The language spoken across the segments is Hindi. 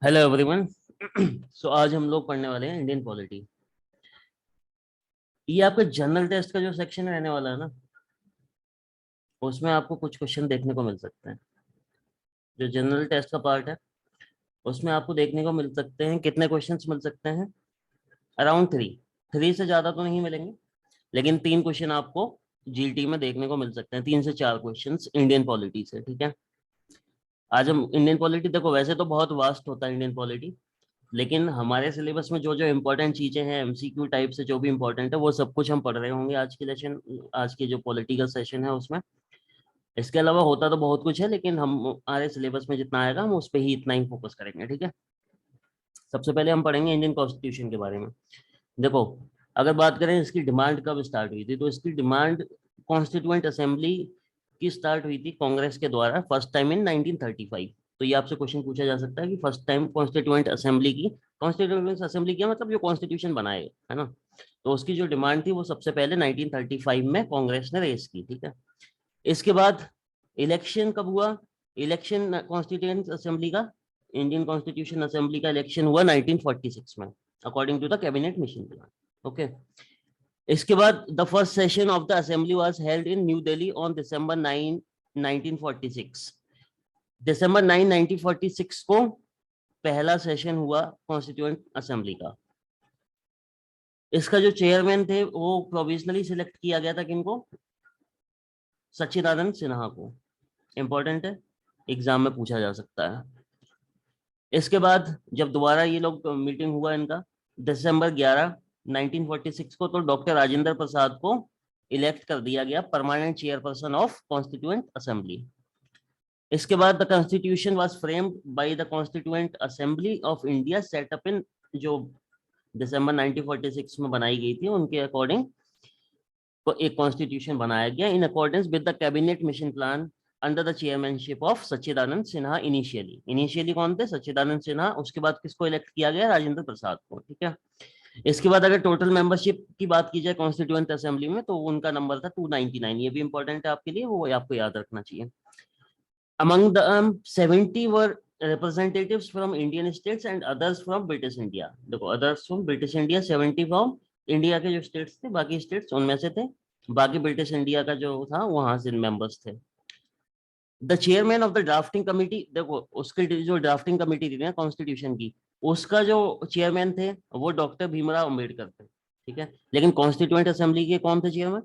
Hello everyone. सो आज हम लोग पढ़ने वाले हैं इंडियन पॉलिटी। ये आपका जनरल टेस्ट का जो सेक्शन रहने वाला है ना, उसमें आपको कुछ क्वेश्चन देखने को मिल सकते हैं। जो जनरल टेस्ट का पार्ट है उसमें आपको देखने को मिल सकते हैं, कितने क्वेश्चंस मिल सकते हैं? Around three. थ्री से ज़्यादा तो नहीं मिलेंगे, लेकिन तीन क्वेश्चन आपको जीटी में देखने को मिल सकते हैं। तीन से चार क्वेश्चन इंडियन पॉलिटी से, ठीक है। आज हम इंडियन पॉलिटी, देखो वैसे तो बहुत वास्ट होता है इंडियन पॉलिटी, लेकिन हमारे सिलेबस में जो जो इम्पोर्टेंट चीजें हैं, एमसीक्यू टाइप से जो भी इम्पोर्टेंट है, वो सब कुछ हम पढ़ रहे होंगे आज की लेशन, आज के जो पॉलिटिकल सेशन है उसमें। इसके अलावा होता तो बहुत कुछ है, लेकिन हम हमारे सिलेबस में जितना आएगा हम उस पर ही इतना ही फोकस करेंगे, ठीक है। सबसे पहले हम पढ़ेंगे इंडियन कॉन्स्टिट्यूशन के बारे में। देखो, अगर बात करें इसकी डिमांड कब स्टार्ट हुई थी, तो इसकी डिमांड कॉन्स्टिट्यूएंट असेंबली की स्टार्ट हुई थी कांग्रेस के द्वारा फर्स्ट टाइम इन 1935। तो ये आपसे क्वेश्चन पूछा जा सकता है कि फर्स्ट टाइम कॉन्स्टिट्यूएंट असेंबली की, कॉन्स्टिट्यूएंट असेंबली किया मतलब जो कॉन्स्टिट्यूशन बनाए, है ना। तो उसकी जो डिमांड थी वो सबसे पहले 1935 में कांग्रेस ने रेस की, ठीक है। इसके बाद इलेक्शन कब हुआ? इलेक्शन कॉन्स्टिट्यूएंट असेंबली का, इंडियन कॉन्स्टिट्यूशन असेंबली का इलेक्शन हुआ 1946 में, according to the cabinet mission plan. Okay. इसके बाद the first session of the assembly was held in new Delhi on December 9 1946। दिसंबर 9 1946 को पहला सेशन हुआ कॉन्स्टिट्यूएंट असेंबली का। इसका जो चेयरमैन थे वो प्रोविजनली सिलेक्ट किया गया था, किनको? सच्चिदानंद सिन्हा को। इंपॉर्टेंट है, एग्जाम में पूछा जा सकता है। इसके बाद जब दोबारा ये लोग मीटिंग हुआ इनका दिसंबर 11 1946 को, तो डॉक्टर राजेंद्र प्रसाद को इलेक्ट कर दिया गया permanent chairperson of constituent assembly. इसके बाद the constitution was framed by the constituent assembly of India set up इन, जो दिसंबर 1946 में बनाई गई थी उनके अकॉर्डिंग को एक कॉन्स्टिट्यूशन बनाया गया in accordance with the cabinet mission plan under the chairmanship of Sachchidanand Sinha. Initially कौन थे? सच्चिदानंद सिन्हा। उसके बाद किसको इलेक्ट किया गया? राजेंद्र प्रसाद को, ठीक है। इसके बाद अगर टोटल मेंबरशिप की बात की जाए कॉन्स्टिट्यूएंट असेंबली में, तो उनका नंबर था 299। ये भी इंपॉर्टेंट है आपके लिए, वो आपको याद रखना चाहिए। Among the 70 were representatives from Indian states and others from British India। देखो, others from British India 70 from India के जो स्टेट्स थे, बाकी स्टेट्स उनमें से थे, बाकी ब्रिटिश इंडिया का जो था वहां से मेंबर्स थे। The chairman of the drafting committee, देखो उसकी जो ड्राफ्टिंग कमिटी थी ना कॉन्स्टिट्यूशन की, उसका जो चेयरमैन थे वो डॉक्टर भीमराव अम्बेडकर थे, ठीक है। लेकिन कॉन्स्टिट्यूएंट असेंबली के कौन थे चेयरमैन?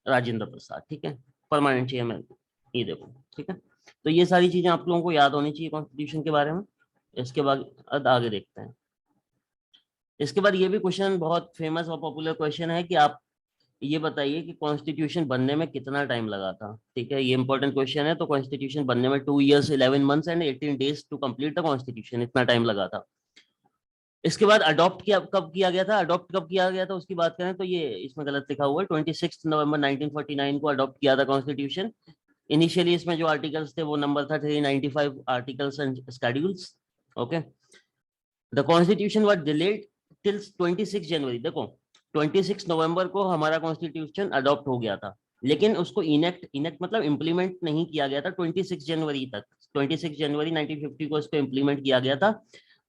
राजेंद्र प्रसाद, ठीक है, परमानेंट चेयरमैन। ये देखो, ठीक है। तो ये सारी चीजें आप लोगों को याद होनी चाहिए कॉन्स्टिट्यूशन के बारे में। इसके बाद आगे देखते हैं। इसके बाद ये भी क्वेश्चन बहुत फेमस और पॉपुलर क्वेश्चन है कि आप ये बताइए कि कॉन्स्टिट्यूशन बनने में कितना टाइम लगा था, ठीक है। ये इंपॉर्टेंट क्वेश्चन है। तो कॉन्स्टिट्यूशन बनने में 2 years 11 months and 18 days to complete the constitution, इतना टाइम लगा था। इसके बाद अडॉप्ट किया कब किया गया था? अडॉप्ट कब किया गया था उसकी बात करें तो ये इसमें गलत लिखा हुआ है, 26 नवंबर 1949 को अडॉप्ट किया था कॉन्स्टिट्यूशन। इनिशियली इसमें जो आर्टिकल्स थे वो नंबर था 395 articles and schedules. Okay. The constitution was delayed till 26 जनवरी। देखो, 26 नवंबर को हमारा कॉन्स्टिट्यूशन अडॉप्ट हो गया था, लेकिन उसको इनेक्ट इनेक्ट मतलब इम्प्लीमेंट नहीं किया गया था 26 जनवरी तक। 26 जनवरी 1950 को इसको इम्प्लीमेंट किया गया था।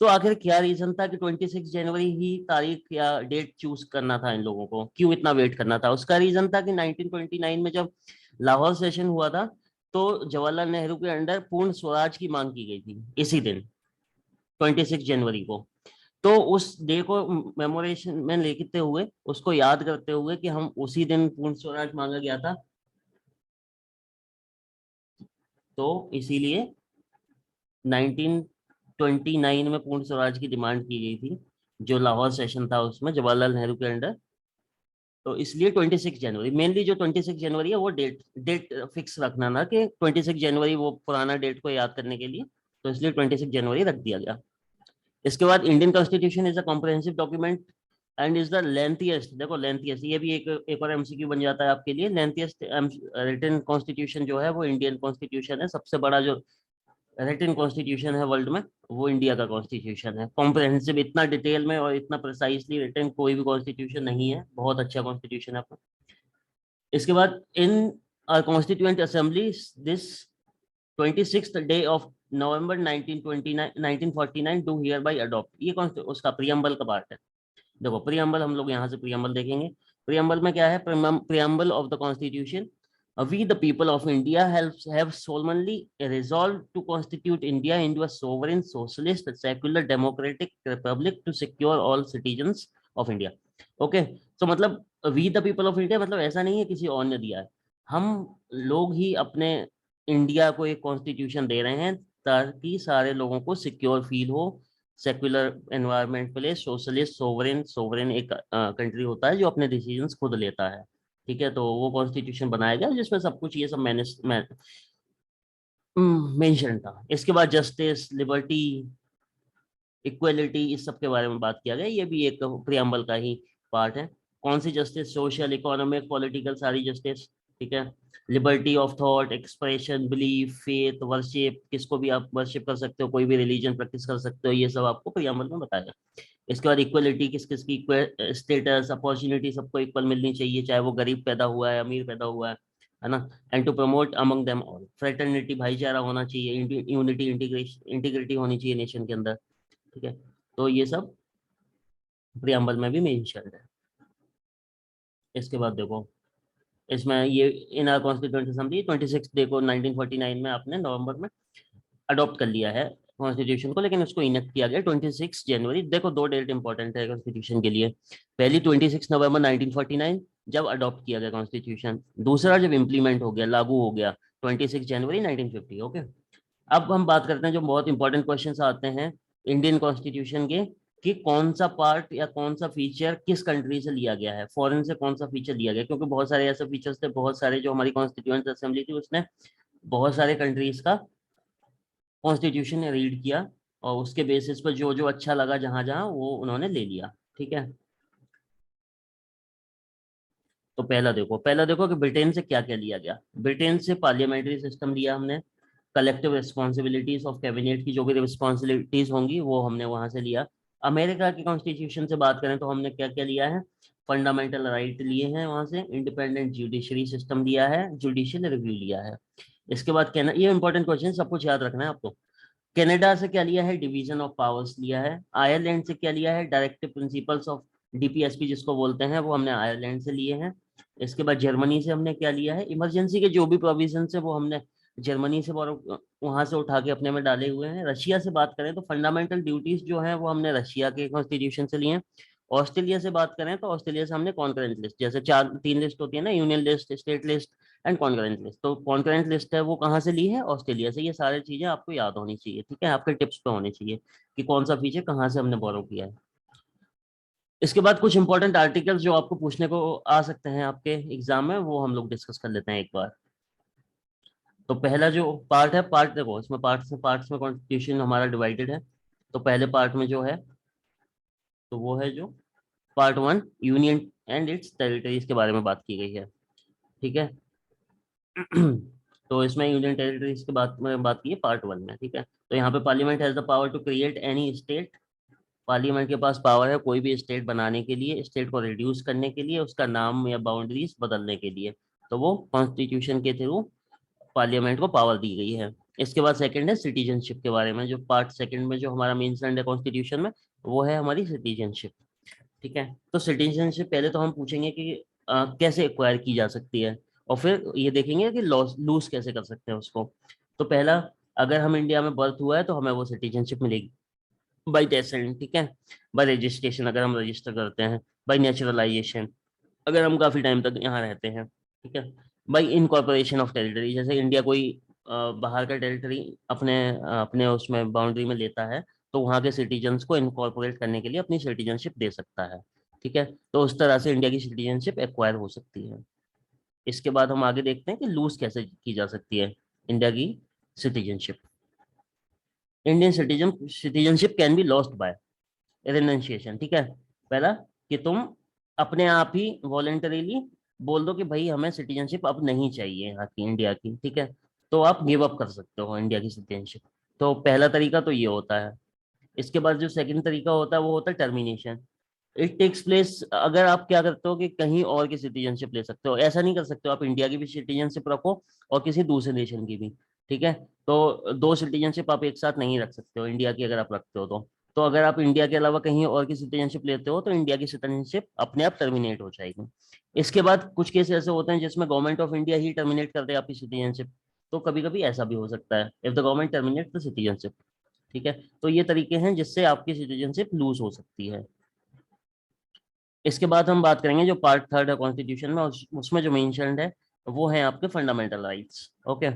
तो आखिर क्या रीजन था कि 26 जनवरी ही तारीख या डेट चूज करना था इन लोगों को? क्यों इतना वेट करना था? उसका रीजन था कि 1929 में जब लाहौर सेशन हुआ था, तो जवाहरलाल नेहरू के अंडर पूर्ण स्वराज की मांग की गई थी इसी दिन, 26 जनवरी को। तो उस डे को मेमोरेशन में लिखते हुए, उसको याद करते हुए कि हम उसी दिन पूर्ण स्वराज मांगा गया था, तो इसीलिए 1929 में पूर्ण स्वराज की डिमांड की गई थी, जो लाहौर सेशन था उसमें जवाहरलाल नेहरू के अंडर। तो इसलिए 26 जनवरी मेनली, जो 26 जनवरी है वो डेट डेट फिक्स रखना ना कि 26 जनवरी, वो पुराना डेट को याद करने के लिए, तो इसलिए 26 जनवरी रख दिया गया। इसके बाद Indian constitution is a comprehensive document and is the lengthiest. देखो लेंथीएस्ट, ये भी एक और एमसीक्यू बन जाता है आपके लिए। लेंथीएस्ट रिटन कॉन्स्टिट्यूशन जो है वो इंडियन कॉन्स्टिट्यूशन है। सबसे बड़ा जो रिटन कॉन्स्टिट्यूशन है वर्ल्ड में, वो इंडिया का कॉन्स्टिट्यूशन है। कॉम्प्रिहेंसिव, इतना डिटेल में और इतना प्रिसाइसली रिटन कोई भी कॉन्स्टिट्यूशन नहीं है। बहुत अच्छा कॉन्स्टिट्यूशन है अपना। इसके बाद in constituent assembly this 26th day of November 1949 do hereby adopt, ये कौन उसका प्रियम्बल का पार्ट है। देखो प्रियम्बल, हम लोग यहाँ से प्रियम्बल देखेंगे। प्रियम्बल में क्या है, preamble of the constitution, we the people of India have solemnly resolved to constitute India into a sovereign, socialist, secular, democratic republic to secure all citizens of India। Okay, तो मतलब we the people of India मतलब ऐसा नहीं है किसी और ने दिया है, हम लोग ही अपने इंडिया को एक कॉन्स्टिट्यूशन दे रहे हैं ताकि सारे लोगों को सिक्योर फील हो, सेक्युलर एनवायरनमेंट पे, सोशलिस्ट, सोवरेन, सोवरेन एक कंट्री होता है जो अपने डिसीजंस खुद लेता है। ठीक है, तो वो कॉन्स्टिट्यूशन बनाया गया जिसमें सब कुछ ये सब मेंशन था। इसके बाद जस्टिस, लिबर्टी, इक्वलिटी, इस सब के बारे में बात किया गया, ये भी एक प्रियम्बल का ही पार्ट है। कौन C justice, social, economic, political, सारी जस्टिस। ठीक है, liberty of thought, expression, belief, faith, worship, किसको भी आप वर्शिप कर सकते हो, कोई भी रिलीजन प्रैक्टिस कर सकते हो, ये सब आपको प्रियम्बल में बताया। इसके बाद इक्वलिटी, किस किस की स्टेटस, अपॉर्चुनिटी सबको इक्वल मिलनी चाहिए, चाहे वो गरीब पैदा हुआ है, अमीर पैदा हुआ है ना। And to promote among them all, fraternity, भाईचारा होना चाहिए, यूनिटी, इंटीग्रेशन, इंटीग्रिटी होनी चाहिए नेशन के अंदर। ठीक है, तो ये सब प्रियम्बल में भी मेंशन्ड है। इसके बाद देखो, इसमें ये इन आर कॉन्स्टिट्यूंट असेंबली 26 डे को 1949 में आपने नवंबर में अडॉप्ट कर लिया है कॉन्स्टिट्यूशन को, लेकिन उसको इनेक्ट किया गया 26 जनवरी। देखो दो डेट इंपॉर्टेंट है कॉन्स्टिट्यूशन के लिए, पहली 26 नवंबर 1949 जब अडॉप्ट किया गया कॉन्स्टिट्यूशन, दूसरा जब इम्प्लीमेंट हो गया, लागू हो गया, 26 जनवरी 1950। ओके, अब हम बात करते हैं जो बहुत इंपॉर्टेंट क्वेश्चन आते हैं इंडियन कॉन्स्टिट्यूशन के, कि कौन सा पार्ट या कौन सा फीचर किस कंट्री से लिया गया है, फॉरेन से कौन सा फीचर लिया गया, क्योंकि बहुत सारे ऐसे फीचर्स थे, बहुत सारे जो हमारी कॉन्स्टिट्यूएंट असेंबली थी उसने बहुत सारे कंट्रीज का कॉन्स्टिट्यूशन रीड किया, और उसके बेसिस पर जो जो अच्छा लगा जहां जहां वो उन्होंने ले लिया। ठीक है, तो पहला देखो कि ब्रिटेन से क्या क्या लिया गया। ब्रिटेन से पार्लियामेंट्री सिस्टम लिया हमने, कलेक्टिव रिस्पॉन्सिबिलिटीज ऑफ कैबिनेट की जो भी रिस्पॉन्सिबिलिटीज होंगी वो हमने वहां से लिया। अमेरिका की कॉन्स्टिट्यूशन से बात करें तो हमने क्या क्या लिया है, फंडामेंटल राइट लिए हैं वहां से, इंडिपेंडेंट जुडिशरी सिस्टम लिया है, जुडिशियल रिव्यू लिया है। इसके बाद कहना, ये इंपॉर्टेंट क्वेश्चन सब कुछ याद रखना है आपको। कनाडा से क्या लिया है, डिवीजन ऑफ पावर्स लिया है। आयरलैंड से क्या लिया है, डायरेक्टिव प्रिंसिपल्स ऑफ डीपीएसपी जिसको बोलते हैं, वो हमने आयरलैंड से लिए हैं। इसके बाद जर्मनी से हमने क्या लिया है, इमरजेंसी के जो भी प्रोविजन है वो हमने जर्मनी से वहां से उठा के अपने में डाले हुए हैं। रशिया से बात करें तो फंडामेंटल ड्यूटीज जो है वो हमने रशिया के कॉन्स्टिट्यूशन से लिए हैं। ऑस्ट्रेलिया से बात करें तो ऑस्ट्रेलिया से हमने कॉन्करेंट लिस्ट, जैसे चार तीन लिस्ट होती है ना, union list, state list and concurrent list, तो कॉन्करेंट लिस्ट है वो कहाँ से ली है, ऑस्ट्रेलिया से। ये सारी चीजें आपको याद होनी चाहिए, ठीक है, आपके टिप्स पे होनी चाहिए कि कौन सा फीचर कहाँ से हमने बोरो किया है। इसके बाद कुछ इंपॉर्टेंट आर्टिकल्स जो आपको पूछने को आ सकते हैं आपके एग्जाम में, वो हम लोग डिस्कस कर लेते हैं एक बार। तो पहला जो पार्ट है, पार्ट देखो इसमें पार्ट्स में कॉन्स्टिट्यूशन हमारा डिवाइडेड है। तो पहले पार्ट में जो है, तो वो है जो part 1, union and it's territories के बारे में बात की गई है। ठीक है, तो इसमें यूनियन टेरिटरीज के बात में बात की है पार्ट 1 में। ठीक है, तो यहाँ पे parliament has the power to create any state, parliament के पास पावर है कोई भी स्टेट बनाने के लिए, स्टेट को रिड्यूस करने के लिए, उसका नाम या बाउंड्रीज बदलने के लिए, तो वो कॉन्स्टिट्यूशन के थ्रू पार्लियामेंट को पावर दी गई है। इसके बाद सेकंड है सिटीजनशिप के बारे में, जो पार्ट सेकंड में जो हमारा मेंशन्ड है कॉन्स्टिट्यूशन में, वो है हमारी सिटीजनशिप। ठीक है, तो सिटीजनशिप पहले तो हम पूछेंगे कि कैसे एक्वायर की जा सकती है, और फिर ये देखेंगे कि लूज कैसे कर सकते हैं उसको। तो पहला, अगर हम इंडिया में बर्थ हुआ है तो हमें वो सिटीजनशिप मिलेगी बाई डेसेंट। ठीक है, बाई रजिस्ट्रेशन अगर हम रजिस्टर करते हैं, बाई नेचुरलाइजेशन अगर हम काफी टाइम तक यहाँ रहते हैं। ठीक है, बाई इनकॉर्पोरेशन ऑफ टेरिटरी, जैसे इंडिया कोई बाहर का टेरिटरी अपने उसमें बाउंड्री में लेता है, तो वहाँ के सिटीजन्स को इनकॉर्पोरेट करने के लिए अपनी सिटीजनशिप दे सकता है। ठीक है, तो उस तरह से इंडिया की सिटीजनशिप एक्वायर हो सकती है। इसके बाद हम आगे देखते हैं कि लूज कैसे की जा सकती है इंडिया की citizenship. Indian citizenship can be lost by renunciation. ठीक है, पहला कि तुम अपने आप ही वॉलेंटरीली बोल दो कि भाई हमें सिटीजनशिप अब नहीं चाहिए यहाँ की, इंडिया की। ठीक है, तो आप गिव अप कर सकते हो इंडिया की सिटीजनशिप। तो पहला तरीका तो ये होता है। इसके बाद जो सेकंड तरीका होता है वो होता है टर्मिनेशन। इट टेक्स प्लेस, अगर आप क्या करते हो कि कहीं और की सिटीजनशिप ले सकते हो, ऐसा नहीं कर सकते हो आप इंडिया की भी सिटीजनशिप रखो और किसी दूसरे नेशन की भी। ठीक है। तो दो सिटीजनशिप आप एक साथ नहीं रख सकते हो, इंडिया की अगर आप रखते हो तो अगर आप इंडिया के अलावा कहीं और की सिटीजनशिप लेते हो तो इंडिया की सिटीजनशिप अपने आप टर्मिनेट हो जाएगी। इसके बाद कुछ केस ऐसे होते हैं जिसमें government of India he terminate कर दे आपकी सिटीजनशिप, तो कभी कभी ऐसा भी हो सकता है, if the government terminate the citizenship. ठीक है। तो ये तरीके हैं जिससे आपकी सिटीजनशिप लूज हो सकती है। इसके बाद हम बात करेंगे जो पार्ट थर्ड है कॉन्स्टिट्यूशन में, उसमें जो मेंशन्ड है वो है आपके fundamental rights. Okay.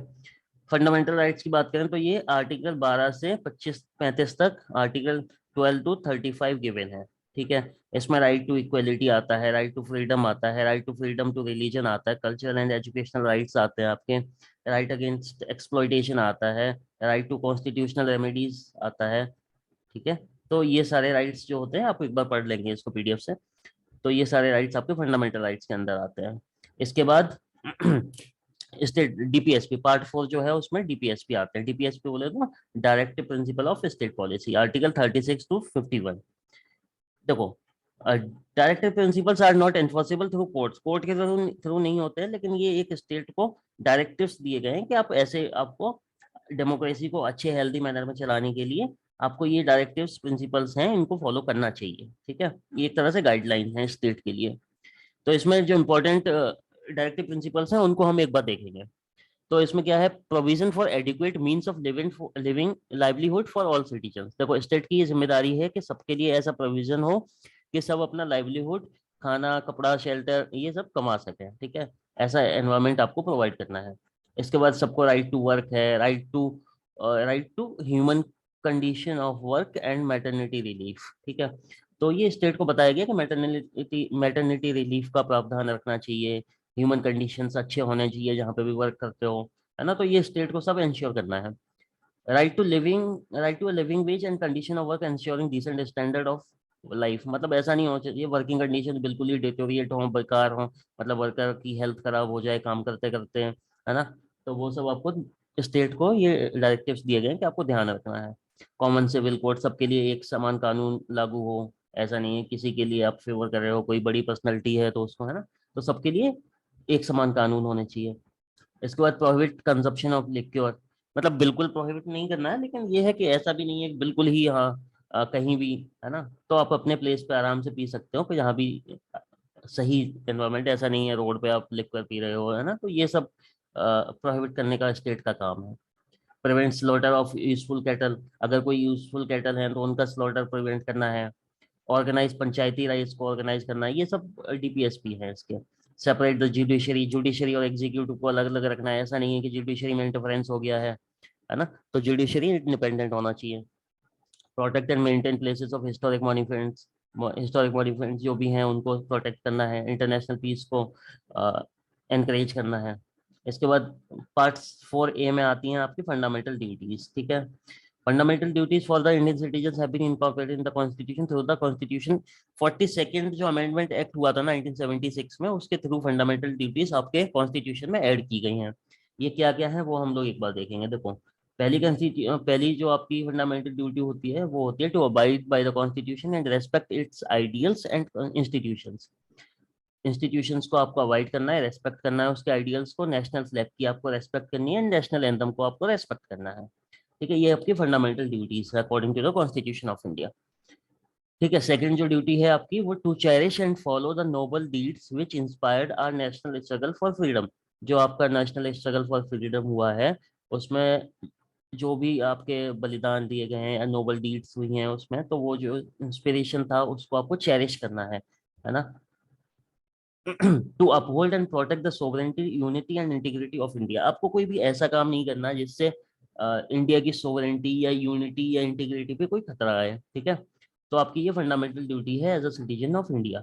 Fundamental rights की बात करें तो ये आर्टिकल 12 से 25-35 तक, आर्टिकल 12 टू 35 गिवन है। ठीक है। इसमें राइट टू इक्वलिटी आता है, राइट टू फ्रीडम आता है, right to freedom to religion आता है, कल्चरल एंड एजुकेशनल राइट्स आते हैं आपके, राइट अगेंस्ट एक्सप्लॉइटेशन आता है, राइट टू कॉन्स्टिट्यूशनल रेमेडीज आता है। ठीक है। तो ये सारे राइट्स जो होते हैं आप एक बार पढ़ लेंगे इसको पीडीएफ से। तो ये सारे राइट्स आपके फंडामेंटल राइट्स के अंदर आते हैं। इसके बाद स्टेट डीपीएसपी पार्ट 4 जो है उसमें डीपीएसपी आते हैं। डीपीएसपी बोले तो directive principle of state policy, article 36 to 51। देखो, directive principles are not enforceable through courts, court के थ्रू नहीं होते हैं, लेकिन ये एक स्टेट को डायरेक्टिव्स दिए गए हैं कि आप ऐसे, आपको डेमोक्रेसी को अच्छे हेल्दी मैनर में चलाने के लिए आपको ये डायरेक्टिव्स प्रिंसिपल्स हैं, इनको फॉलो करना चाहिए। ठीक है। ये एक तरह से गाइडलाइन है स्टेट के लिए। तो इसमें जो इम्पोर्टेंट डायरेक्टिव प्रिंसिपल्स हैं उनको हम एक बार देखेंगे। तो इसमें क्या है, provision for adequate means of living livelihood for all citizen. देखो, स्टेट की ये जिम्मेदारी है कि सबके लिए ऐसा प्रोविजन हो कि सब अपना लाइवलीहुड, खाना कपड़ा शेल्टर ये सब कमा सके। ठीक है। ऐसा एनवायरनमेंट आपको प्रोवाइड करना है। इसके बाद सबको राइट टू वर्क है, right to human condition of work and maternity relief. ठीक है। तो ये स्टेट को बताया गया कि मैटरनिटी मैटरनिटी रिलीफ का प्रावधान रखना चाहिए, ह्यूमन कंडीशंस अच्छे होने चाहिए जहाँ पे भी वर्क करते हो, है ना। तो ये स्टेट को सब इंश्योर करना है। Right to living wage and condition of work insuring decent standard of life, मतलब ऐसा नहीं होना चाहिए वर्किंग कंडीशन बिल्कुल ही डिटोरिएट हो, बेकार हो, मतलब वर्कर की हेल्थ खराब हो जाए काम करते करते, है ना। तो वो सब आपको स्टेट को ये डायरेक्टिव्स दिए गए हैं कि आपको ध्यान रखना है। कॉमन सिविल कोड, सबके लिए एक समान कानून लागू हो, ऐसा नहीं है किसी के लिए आप फेवर कर रहे हो, कोई बड़ी पर्सनैलिटी है तो उसको, है ना। तो सबके लिए एक समान कानून होने चाहिए। इसके बाद प्रोहिबिट कंजप्शन ऑफ लिक्योर, मतलब बिल्कुल प्रोहिबिट नहीं करना है, लेकिन ये है कि ऐसा भी नहीं है कि बिल्कुल ही हाँ कहीं भी, है ना। तो आप अपने प्लेस पे आराम से पी सकते हो कि जहाँ भी सही एनवायरनमेंट, ऐसा नहीं है रोड पे आप लिक्वर पी रहे हो, है ना। तो ये सब प्रोहिबिट करने का स्टेट का काम है। Prevent slaughter of useful cattle, अगर कोई यूजफुल कैटल है तो उनका स्लॉटर प्रिवेंट करना है। ऑर्गेनाइज पंचायती राइज को ऑर्गेनाइज करना, ये सब डीपीएसपी है इसके। सेपरेट द जुडिशरी, जुडिशरी और एग्जीक्यूटिव को अलग अलग रखना है, ऐसा नहीं है कि जुडिशरी में इंटरफेरेंस हो गया है ना। तो जुडिशरी इंडिपेंडेंट होना चाहिए। Protect and maintain places of historic monuments जो भी हैं उनको प्रोटेक्ट करना है, इंटरनेशनल पीस को एनकरेज करना है। इसके बाद पार्ट 4A में आती हैं आपकी फंडामेंटल ड्यूटीज। ठीक है। Fundamental duties for the Indian citizen have been incorporated in the constitution through the constitution 42nd जो अमेंडमेंट एक्ट हुआ था 1976 में, उसके थ्रू फंडामेंटल ड्यूटीज आपके कॉन्स्टिट्यूशन में ऐड की गई हैं। ये क्या क्या है वो हम लोग एक बार देखेंगे। देखो, पहली जो आपकी फंडामेंटल ड्यूटी होती है वो होती है to abide by the constitution and respect its ideals and institutions. Institutions को आपको अवॉइड करना है, रेस्पेक्ट करना है उसके आइडियल्स को, नेशनल फ्लैग की आपको रेस्पेक्ट करनी है, नेशनल एंथम को आपको रेस्पेक्ट करना है। ठीक है। ये आपकी फंडामेंटल ड्यूटीज है according to the constitution of India. ठीक है। सेकंड जो ड्यूटी है आपकी वो to cherish and follow the noble deeds which inspired our national struggle for freedom. जो आपका नेशनल स्ट्रगल फॉर फ्रीडम हुआ है उसमें जो भी आपके बलिदान दिए गए हैं, नोबल डीड्स हुई हैं उसमें, तो वो जो इंस्पिरेशन था उसको आपको चेरिश करना है ना। To uphold and protect the sovereignty unity and integrity of India, आपको कोई भी ऐसा काम नहीं करना जिससे इंडिया की सोवरेनिटी या यूनिटी या इंटीग्रिटी पे कोई खतरा है। ठीक है। तो आपकी ये फंडामेंटल ड्यूटी है as a citizen of India.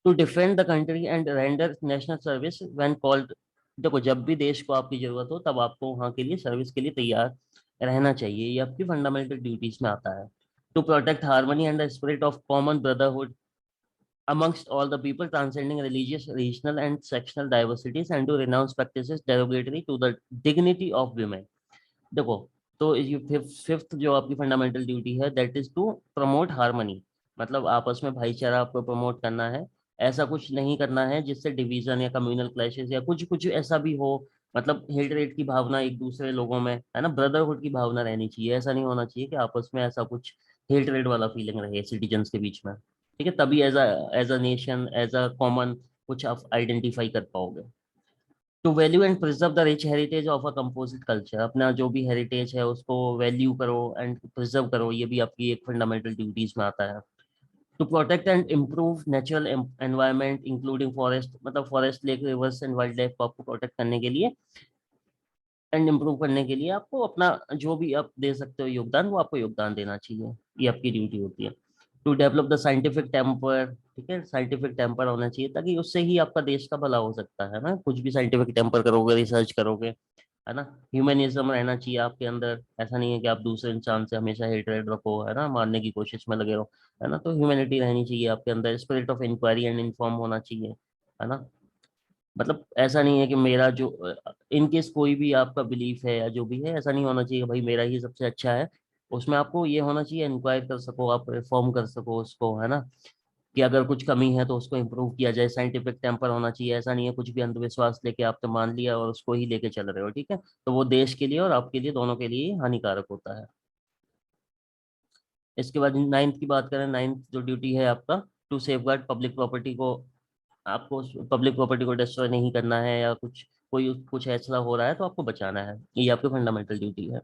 To defend the country and render national service when called, देखो जब भी देश को आपकी जरूरत हो तब आपको वहां के लिए सर्विस के लिए तैयार रहना चाहिए, ये आपकी फंडामेंटल ड्यूटीज में आता है। To protect harmony and the spirit of common brotherhood amongst all the people, transcending religious, regional, and sectional diversities, and to renounce practices derogatory to the dignity of women. देखो, तो ये फिफ्थ जो आपकी फंडामेंटल ड्यूटी है that is to promote harmony, मतलब आपस में भाईचारा आपको प्रमोट करना है। ऐसा कुछ नहीं करना है जिससे डिवीजन या कम्युनल क्लैशेस या कुछ कुछ ऐसा भी हो मतलब हेटरेट की भावना एक दूसरे लोगों में, है ना, ब्रदरहुड की भावना रहनी चाहिए। ऐसा नहीं होना चाहिए कि आपस में ऐसा कुछ हेटरेट वाला फीलिंग रहे सिटीजन्स के बीच में। ठीक है, तभी as a nation, as a common कुछ आप आइडेंटिफाई कर पाओगे। To value and preserve the rich heritage of a composite culture, अपना जो भी हेरिटेज है उसको वैल्यू करो एंड प्रिजर्व करो, ये भी आपकी एक फंडामेंटल ड्यूटीज में आता है। To protect and improve natural environment including forest, मतलब forest, lake, rivers and wildlife को आपको प्रोटेक्ट करने के लिए एंड इम्प्रूव करने के लिए आपको अपना जो भी आप दे सकते हो योगदान, वो आपको योगदान देना चाहिए। ये आपकी ड्यूटी होती है। To develop the scientific temper, ठीक है, साइंटिफिक टेम्पर होना चाहिए, ताकि उससे ही आपका देश का भला हो सकता है ना। कुछ भी साइंटिफिक टेम्पर करोगे, रिसर्च करोगे, है ना। ह्यूमनिज्म रहना चाहिए आपके अंदर। ऐसा नहीं है कि आप दूसरे इंसान से हमेशा हेटरेट रखो, है ना, मारने की कोशिश में लगे रहो, है ना। तो ह्यूमैनिटी रहनी चाहिए आपके अंदर। Spirit of inquiry and inform होना चाहिए, है ना। मतलब ऐसा नहीं है कि मेरा जो, इन केस कोई भी आपका बिलीफ है या जो भी है, ऐसा नहीं होना चाहिए कि भाई मेरा ही सबसे अच्छा है। उसमें आपको ये होना चाहिए, इंक्वायर कर सको, आप रिफॉर्म कर सको उसको, है ना, कि अगर कुछ कमी है तो उसको इम्प्रूव किया जाए। साइंटिफिक टेम्पर होना चाहिए। ऐसा नहीं है कुछ भी अंधविश्वास लेके आपने मान लिया और उसको ही लेके चल रहे हो, ठीक है, तो वो देश के लिए और आपके लिए, दोनों के लिए हानिकारक होता है। इसके बाद नाइन्थ की बात करें, नाइन्थ जो ड्यूटी है आपका, टू सेफगार्ड पब्लिक प्रॉपर्टी को, आपको पब्लिक प्रॉपर्टी को डिस्ट्रॉय नहीं करना है, या कोई कुछ ऐसा हो रहा है तो आपको बचाना है, ये आपकी फंडामेंटल ड्यूटी है।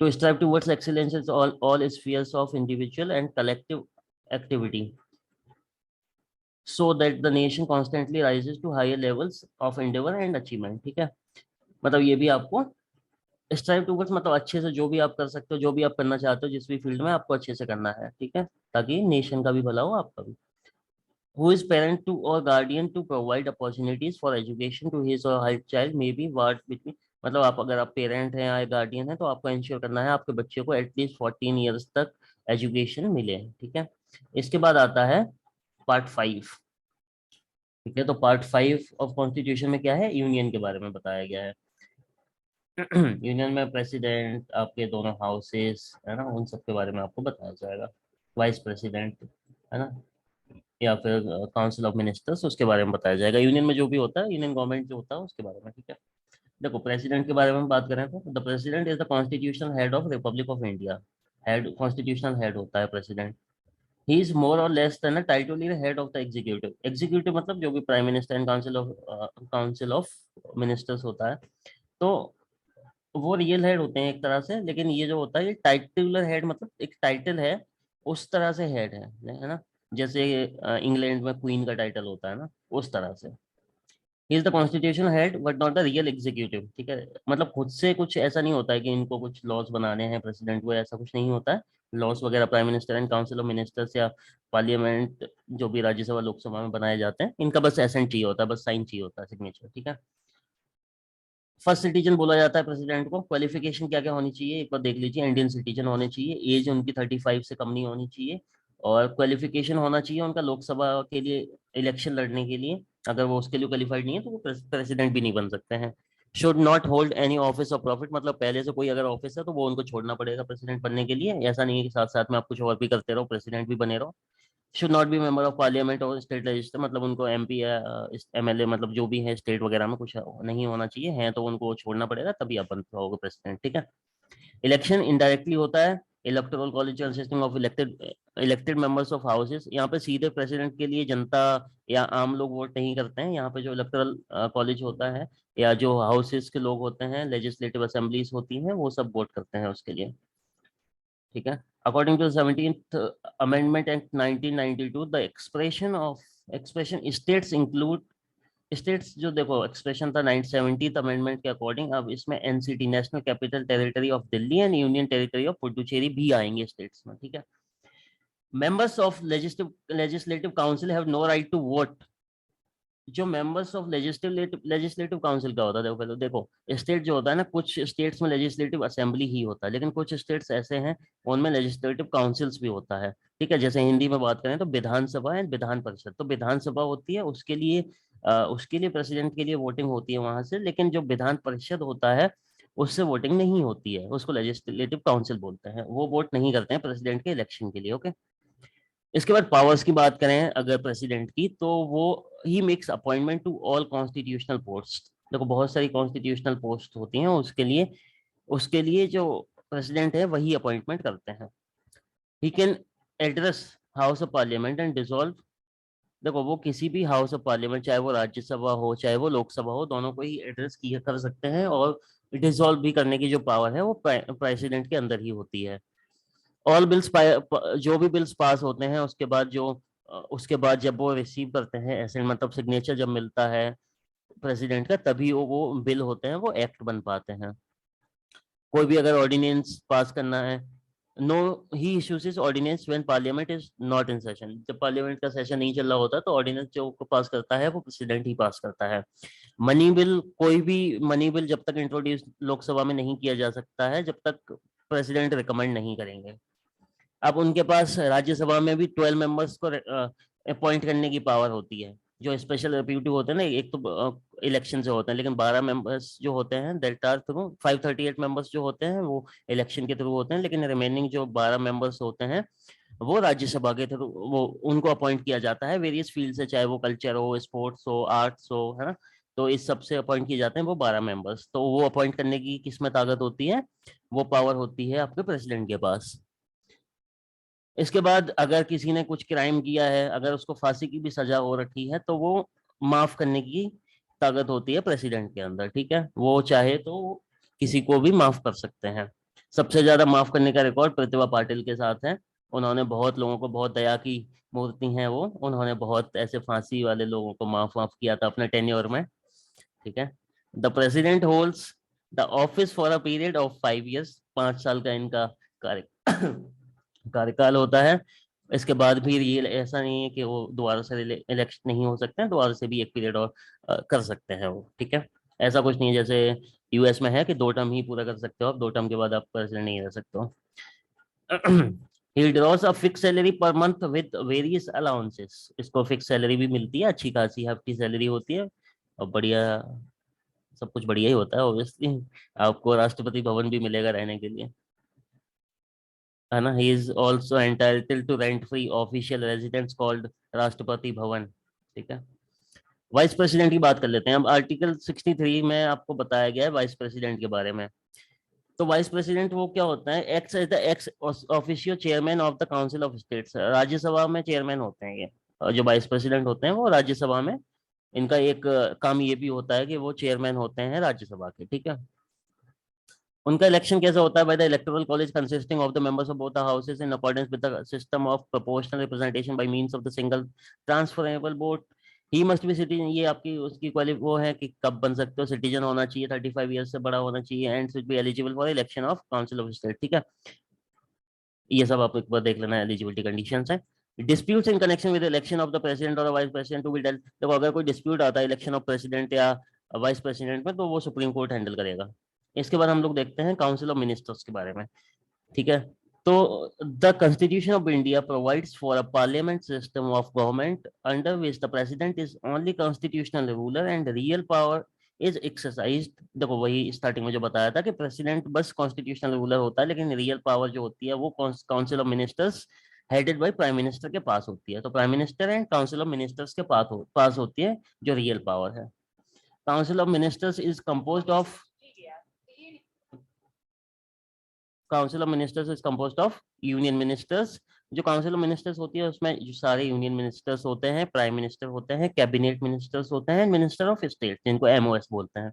To strive towards excellence in all spheres of individual and collective activity, so that the nation constantly rises to higher levels of endeavor and achievement, ठीक है। मतलब ये भी आपको स्ट्राइव टुवर्ड्स, मतलब अच्छे से जो भी आप कर सकते हो, जो भी आप करना चाहते हो जिस भी फील्ड में, आपको अच्छे से करना है, ठीक है, ताकि नेशन का भी भला हो, आपका भी। Who is parent to or guardian to provide opportunities for education to his or her child may be ward between, मतलब आप अगर आप पेरेंट हैं या गार्डियन हैं तो आपको इंश्योर करना है आपके बच्चे को एटलीस्ट 14 ईयर्स तक एजुकेशन मिले, ठीक है। इसके बाद आता है पार्ट 5। ठीक है, तो पार्ट 5 ऑफ कॉन्स्टिट्यूशन में क्या है, यूनियन के बारे में बताया गया है। यूनियन में प्रेसिडेंट, आपके दोनों हाउसेस, है ना, उन सब के बारे में आपको बताया जाएगा। वाइस प्रेसिडेंट, है ना, या फिर काउंसिल ऑफ मिनिस्टर्स, उसके बारे में बताया जाएगा। यूनियन में जो भी होता है, यूनियन गवर्नमेंट जो होता है उसके बारे में, ठीक है। देखो, प्रेसिडेंट के बारे में बात करें तो the president is the constitutional head of Republic of India. Head, constitutional head होता है प्रेसिडेंट। ही इज मोर और less than a tightly head of the executive. Executive मतलब जो भी prime minister and council of ministers होता है, तो वो रियल हेड होते हैं एक तरह से। लेकिन ये जो होता है, ये टाइटुलर हेड, मतलब एक टाइटल है, उस तरह से हेड है ना। जैसे इंग्लैंड में क्वीन का टाइटल होता है ना, उस तरह से। He is the constitutional head but not the real executive, ठीक है। मतलब खुद से कुछ ऐसा नहीं होता है कि इनको कुछ लॉज बनाने हैं प्रेसिडेंट को, ऐसा कुछ नहीं होता है। लॉज वगैरह prime minister and council of ministers या पार्लियामेंट, जो भी राज्यसभा लोकसभा में बनाए जाते हैं, इनका बस एसेंट चाहिए होता है, बस साइन चाहिए होता है, सिग्नेचर, ठीक है। फर्स्ट सिटीजन बोला जाता है प्रेसिडेंट को। क्वालिफिकेशन क्या क्या होनी चाहिए एक बार देख लीजिए। इंडियन सिटीजन होने चाहिए, एज उनकी 35 से कम नहीं होनी चाहिए, और क्वालिफिकेशन होना चाहिए उनका लोकसभा के लिए इलेक्शन लड़ने के लिए। अगर वो उसके लिए क्वालिफाइड नहीं है तो वो प्रेसिडेंट भी नहीं बन सकते हैं। Should not hold any office of profit, मतलब पहले से कोई अगर ऑफिस है तो वो उनको छोड़ना पड़ेगा प्रेसिडेंट बनने के लिए। ऐसा नहीं है कि साथ साथ में आप कुछ और भी करते रहो, प्रेसिडेंट भी बने रहो। Should not be member of parliament और स्टेट लेजिस्लेचर, मतलब उनको एमपी या एमएलए, मतलब जो भी है स्टेट वगैरह में कुछ नहीं होना चाहिए, है तो उनको छोड़ना पड़ेगा, तभी आप बन पाओगे प्रेसिडेंट, ठीक है। इलेक्शन इनडायरेक्टली होता है। Electoral college consisting of elected elected members of houses. यहाँ पे सीधे प्रेसिडेंट के लिए जनता या आम लोग वोट नहीं करते हैं। यहाँ पे जो इलेक्टोरल कॉलेज होता है, या जो हाउसेस के लोग होते हैं, लेजिस्लेटिव असेंबलीज होती हैं, वो सब वोट करते हैं उसके लिए, ठीक है। According to 17th amendment act 1992, the expression states include, states जो देखो एक्सप्रेशन था 1970th अमेंडमेंट के अकॉर्डिंग, अब इसमें NCT, national capital territory of Delhi and union territory of Puducherry भी आएंगे स्टेट्स में, ठीक है। Members of legislative council have no right to vote. जो मेंबर्स ऑफ लेजिस्लेटिव काउंसिल का होता है, देखो पहले देखो, स्टेट जो होता है ना, कुछ स्टेट्स में लेजिस्लेटिव असेंबली ही होता है, लेकिन कुछ स्टेट्स ऐसे हैं उनमें लेजिस्लेटिव काउंसिल्स भी होता है, ठीक है। जैसे हिंदी में बात करें तो विधानसभा एंड विधान परिषद। तो विधानसभा होती है, उसके लिए प्रेसिडेंट के लिए वोटिंग होती है वहां से, लेकिन जो विधान परिषद होता है उससे वोटिंग नहीं होती है, उसको लेजिस्लेटिव काउंसिल बोलते हैं। वो वोट नहीं करते हैं प्रेसिडेंट के इलेक्शन के लिए, ओके। इसके बाद पावर्स की बात करें अगर प्रेसिडेंट की, तो वो ही makes appointment to all constitutional post. देखो बहुत सारी कॉन्स्टिट्यूशनल पोस्ट होती हैं, उसके लिए जो प्रेसिडेंट है वही अपॉइंटमेंट करते हैं। He can address house of parliament and dissolve. देखो वो किसी भी हाउस ऑफ पार्लियामेंट, चाहे वो राज्यसभा हो चाहे वो लोकसभा हो, दोनों को ही एड्रेस किया कर सकते हैं, और डिसॉल्व भी करने की जो पावर है वो प्रेसिडेंट के अंदर ही होती है। ऑल बिल्स, जो भी बिल्स पास होते हैं उसके बाद जब वो रिसीव करते हैं ऐसे, मतलब सिग्नेचर जब मिलता है प्रेसिडेंट का, तभी वो बिल होते हैं, वो एक्ट बन पाते हैं। कोई भी अगर ऑर्डिनेंस पास करना है, no he issues is ordinance when parliament is not in session. जब पार्लियामेंट का सेशन नहीं चल रहा होता तो ऑर्डिनेंस जो पास करता है वो प्रेसिडेंट ही पास करता है। मनी बिल, कोई भी मनी बिल जब तक इंट्रोड्यूस लोकसभा में नहीं किया जा सकता है जब तक प्रेसिडेंट रिकमेंड नहीं करेंगे। अब उनके पास राज्यसभा में भी 12 मेंबर्स को अपॉइंट करने की पावर होती है। जो स्पेशल रिप्यूटिव होते हैं ना, एक तो इलेक्शन से होते हैं, लेकिन 12 मेंबर्स जो होते हैं दैट आर थ्रू 538 मेंबर्स जो होते हैं वो इलेक्शन के थ्रू होते हैं, लेकिन रिमेनिंग जो 12 मेंबर्स होते हैं वो राज्यसभा के थ्रू, वो उनको अपॉइंट किया जाता है वेरियस फील्ड से, चाहे वो कल्चर हो, स्पोर्ट्स हो, आर्ट्स हो, है ना। तो इस सब से अपॉइंट किए जाते हैं वो 12 मेंबर्स। तो वो अपॉइंट करने की किसमें ताकत होती है, वो पावर होती है आपके प्रेसिडेंट के पास। इसके बाद अगर किसी ने कुछ क्राइम किया है, अगर उसको फांसी की भी सजा हो रखी है, तो वो माफ करने की ताकत होती है प्रेसिडेंट के अंदर, ठीक है। वो चाहे तो किसी को भी माफ कर सकते हैं। सबसे ज्यादा माफ करने का रिकॉर्ड प्रतिभा पाटिल के साथ है। उन्होंने बहुत लोगों को, बहुत दया की मूर्ति है वो, उन्होंने बहुत ऐसे फांसी वाले लोगों को माफ माफ किया था अपने टेन्योर में, ठीक है। The president holds the office for a period of 5 years, 5 साल का इनका कार्य कार्यकाल होता है। इसके बाद भी ये ऐसा नहीं है कि वो दोबारा से इलेक्शन नहीं हो सकते हैं, दोबारा से भी एक पीरियड और कर सकते हैं वो, ठीक है। ऐसा कुछ नहीं है जैसे यूएस में है कि 2 टर्म ही पूरा कर सकते हो आप, 2 टर्म के बाद आप प्रेसिडेंट नहीं रह सकते हो। He draws a fix salary per month with various allowances. इसको फिक्स सैलरी भी मिलती है, अच्छी खासी hefty सैलरी होती है, और बढ़िया, सब कुछ बढ़िया ही होता है ऑब्वियसली। आपको राष्ट्रपति भवन भी मिलेगा रहने के लिए, है ना। He is also entitled to rent free official residence called Rashtrapati Bhavan, ठीक है। वाइस प्रेसिडेंट की बात कर लेते हैं अब। आर्टिकल 63 में आपको बताया गया है वाइस प्रेसिडेंट के बारे में। तो वाइस प्रेसिडेंट वो क्या होता है, ex as the ex official chairman of the council of states. Rajya Sabha में चेयरमैन होते हैं ये, और जो वाइस प्रेसिडेंट होते हैं वो राज्यसभा में, इनका एक काम ये भी होता है कि वो चेयरमैन होते हैं राज्यसभा के, ठीक है। उनका इलेक्शन कैसे होता है, by the electoral college consisting of the members of both the houses in accordance with the system of proportional representation by means of the single transferable vote. He must be citizen, ये आपकी उसकी क्वालि वो है कि कब बन सकते हो, सिटीजन होना चाहिए, 35 ईयर्स से बड़ा होना चाहिए, and should be eligible for election of council of state, ठीक है। ये सब आप एक बार देख लेना, एलिजिबिलिटी कंडीशंस है। Disputes in connection with election of the president और vice president to be dealt. देखो अगर कोई डिस्प्यूट आता है इलेक्शन ऑफ प्रेसिडेंट या वाइस प्रेसिडेंट में, तो वो सुप्रीम कोर्ट हैंडल करेगा। इसके बाद हम लोग देखते हैं काउंसिल ऑफ मिनिस्टर्स के बारे में, ठीक है। तो the constitution of India provides for a parliament system of government under which the president is only constitutional ruler and real power is exercised. देखो वही स्टार्टिंग में जो बताया था कि प्रेसिडेंट बस कॉन्स्टिट्यूशनल रूलर होता है, लेकिन रियल पावर जो होती है वो council of ministers headed by prime minister के पास होती है। तो prime minister and council of ministers के पास होती है जो रियल पावर है। Council of ministers is composed of council of ministers is composed of union ministers. जो काउंसिल ऑफ मिनिस्टर्स होती है उसमें जो सारे यूनियन मिनिस्टर्स होते हैं, प्राइम मिनिस्टर होते हैं, कैबिनेट मिनिस्टर्स होते हैं, मिनिस्टर ऑफ स्टेट जिनको एमओएस बोलते हैं,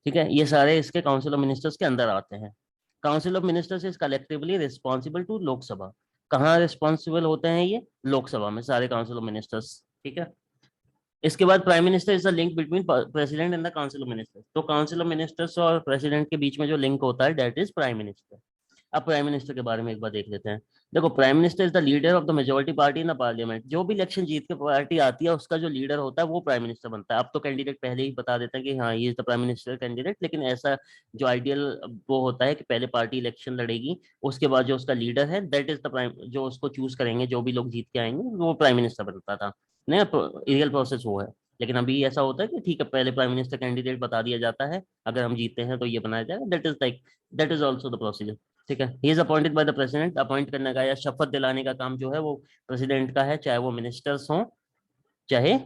ठीक है। ये सारे इसके काउंसिल ऑफ मिनिस्टर्स के अंदर आते हैं। Council of ministers is collectively responsible to Lok Sabha. कहाँ रिस्पॉन्सिबल होते हैं ये, लोकसभा में सारे काउंसिल ऑफ मिनिस्टर्स, ठीक है। इसके बाद prime minister is the link between president and the council of ministers. तो काउंसिल ऑफ मिनिस्टर्स और प्रेसिडेंट के बीच में जो लिंक होता है दैट इज प्राइम मिनिस्टर। अब प्राइम मिनिस्टर के बारे में एक बार देख लेते हैं। देखो prime minister is the leader of the majority party in the parliament. जो भी इलेक्शन जीत के पार्टी आती है उसका जो लीडर होता है वो प्राइम मिनिस्टर बनता है। अब तो कैंडिडेट पहले ही बता देते हैं कि हाँ ये is the prime minister candidate, लेकिन ऐसा जो आइडियल वो होता है कि पहले पार्टी इलेक्शन लड़ेगी, उसके बाद जो उसका लीडर है दैट इज द प्राइम, जो उसको चूज करेंगे, जो भी लोग जीत के आएंगे वो प्राइम मिनिस्टर बनता था। नहीं, रियल प्रोसेस वो है। लेकिन अभी ऐसा होता है कि ठीक है पहले प्राइम मिनिस्टर कैंडिडेट बता दिया जाता है, अगर हम जीतते हैं तो ये बनाया जाएगा, that is also the procedure, ठीक है। He is appointed by the president. Appoint करने का या शपथ दिलाने का काम जो है वो प्रेसिडेंट का है, चाहे वो मिनिस्टर्स हों चाहे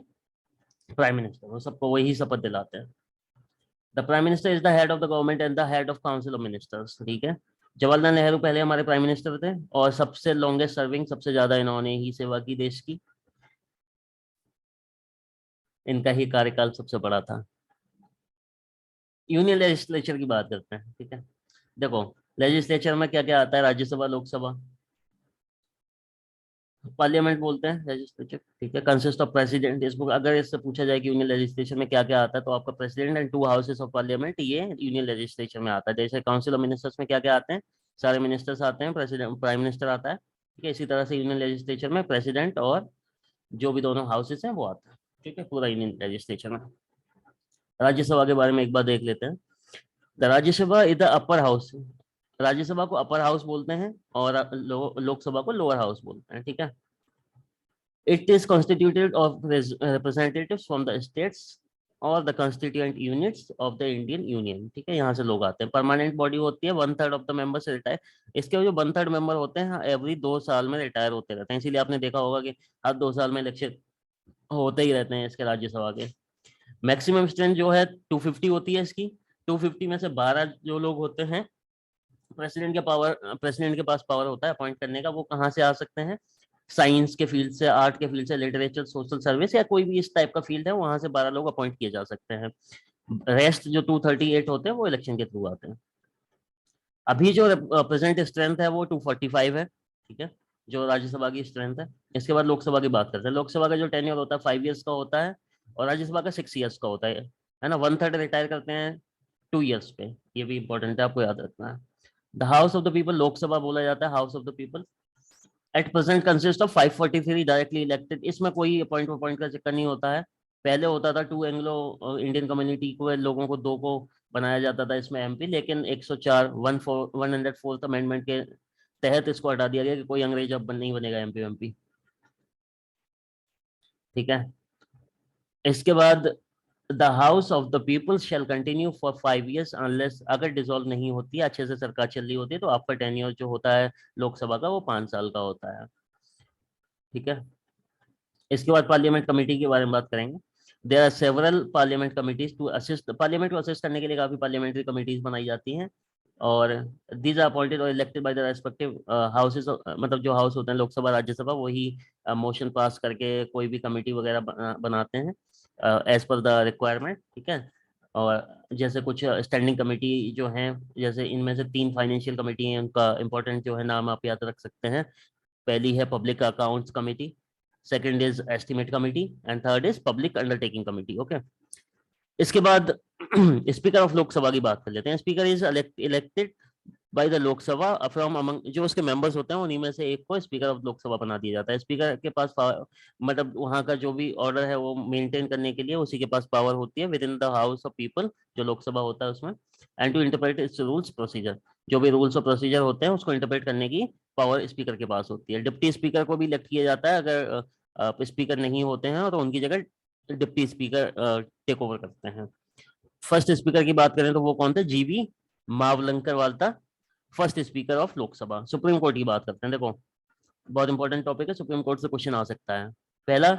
प्राइम मिनिस्टर हो, सबको वही शपथ दिलाते हैं। The prime minister is the head of the government and the head of council of ministers, ठीक है। जवाहरलाल नेहरू पहले हमारे प्राइम मिनिस्टर थे और सबसे लॉन्गेस्ट सर्विंग, सबसे ज्यादा इन्होंने ही सेवा की देश की, इनका ही कार्यकाल सबसे बड़ा था। यूनियन लेजिस्लेचर की बात करते हैं, ठीक है। देखो, लेजिस्लेचर में क्या क्या आता है, राज्यसभा, लोकसभा, पार्लियामेंट बोलते हैं लेजिस्लेचर, ठीक है। कंसिस्ट ऑफ प्रेसिडेंट, इसको अगर इससे पूछा जाए कि यूनियन लेजिस्लेचर में क्या क्या आता है, तो आपका president and 2 houses of parliament, ये यूनियन लेजिस्लेचर में आता है। जैसे काउंसिल ऑफ मिनिस्टर्स में क्या क्या आते हैं, सारे मिनिस्टर्स आते हैं, प्रेसिडेंट प्राइम मिनिस्टर आता है, ठीक है। इसी तरह से यूनियन लेजिस्लेचर में प्रेसिडेंट और जो भी दोनों हाउसेस हैं वो आते हैं, ठीक है, पूरा यूनियन लेजिस्लेचर में। राज्यसभा के बारे में एक बार देख लेते हैं। The Rajya Sabha is the upper house, Rajya Sabha को अपर हाउस बोलते हैं और लोकसभा को लोअर हाउस बोलते हैं, ठीक है। It is constituted of representatives from the states और the constituent units of the Indian Union, ठीक है। यहाँ से लोग आते हैं। परमानेंट बॉडी होती है, 1/3 ऑफ द मेंबर्स रिटायर। इसके जो 1/3 मेंबर होते हैं एवरी 2 साल में रिटायर होते रहते हैं, इसीलिए आपने देखा होगा कि हर 2 साल में इलेक्शन होते ही रहते हैं इसके राज्यसभा के। मैक्सिमम स्ट्रेंथ जो है 250 होती है इसकी। 250 में से 12 जो लोग होते हैं, प्रेसिडेंट के पास पावर होता है अपॉइंट करने का। वो कहाँ से आ सकते हैं, साइंस के फील्ड से, आर्ट के फील्ड से, लिटरेचर, सोशल सर्विस या कोई भी इस टाइप का फील्ड है, वहां से 12 लोग अपॉइंट किए जा सकते हैं। रेस्ट जो 238 होते हैं वो इलेक्शन के थ्रू आते हैं। अभी जो प्रेजेंट स्ट्रेंथ है वो 245 है, ठीक है, जो राज्यसभा की स्ट्रेंथ है। इसके बाद लोकसभा की बात करते हैं। लोकसभा का जो टेन्योर होता है 5 ईयर्स का होता है और राज्यसभा का 6 ईयर्स का होता है ना। 1/3 रिटायर करते हैं 2 ईयर्स पे, ये भी इंपॉर्टेंट है, आपको याद रखना है। The house of the people, Lok Sabha बोला जाता है house of the people. At present consist of 543 directly elected. इसमें कोई अपॉइंट का चक्कर नहीं होता है। पहले होता था 2 एंग्लो इंडियन कम्युनिटी को, लोगों को 2 को बनाया जाता था इसमें एमपी, लेकिन 104 104th अमेंडमेंट के तहत इसको हटा दिया गया कि कोई अंग्रेज अब नहीं बनेगा एमपी एमपी, ठीक है। इसके बाद the house of the people shall continue for 5 years unless, अगर डिसॉल्व नहीं होती है, अच्छे से सरकार चल रही होती है, तो आपका टेन्योर जो होता है लोकसभा का वो 5 साल का होता है, ठीक है। इसके बाद पार्लियामेंट कमेटी के बारे में बात करेंगे। There are several parliament committees to assist, parliament को असिस्ट करने के लिए काफी पार्लियामेंट्री कमिटीज बनाई जाती हैं और दीज आर अपॉइंटेड और elected by the respective houses, मतलब जो हाउस होते हैं लोकसभा राज्यसभा, वही मोशन पास करके कोई भी कमेटी वगैरह बनाते हैं एज पर द रिक्वायरमेंट, ठीक है। और जैसे कुछ स्टैंडिंग कमेटी जो हैं, जैसे इनमें से 3 फाइनेंशियल कमेटी हैं, उनका इंपॉर्टेंट जो है नाम आप याद रख सकते हैं। पहली है public accounts committee, second is estimate committee and third is public undertaking committee, okay. इसके बाद स्पीकर ऑफ लोकसभा की बात कर लेते हैं। Speaker is elected by the Lok Sabha from among, जो उसके मेंबर्स होते हैं उन्हीं में से एक को स्पीकर ऑफ लोकसभा बना दिया जाता है। स्पीकर के पास मतलब वहां का जो भी ऑर्डर है वो मेंटेन करने के लिए उसी के पास पावर होती है within the house of people, जो लोकसभा होता है उसमें। And to interpret its rules procedure, जो भी रूल्स और प्रोसीजर होते हैं उसको इंटरप्रेट करने की पावर स्पीकर के पास होती है। डिप्टी स्पीकर को भी इलेक्ट किया जाता है अगर स्पीकर नहीं होते हैं, और उनकी जगह डिप्टी स्पीकर टेक ओवर करते हैं। फर्स्ट स्पीकर की बात करें तो वो कौन थे, जीवी मावलंकर वाल्ता, first speaker of Lok Sabha. Supreme court की बात करते हैं। देखो, बहुत इंपॉर्टेंट टॉपिक है, सुप्रीम कोर्ट से क्वेश्चन आ सकता है। पहला,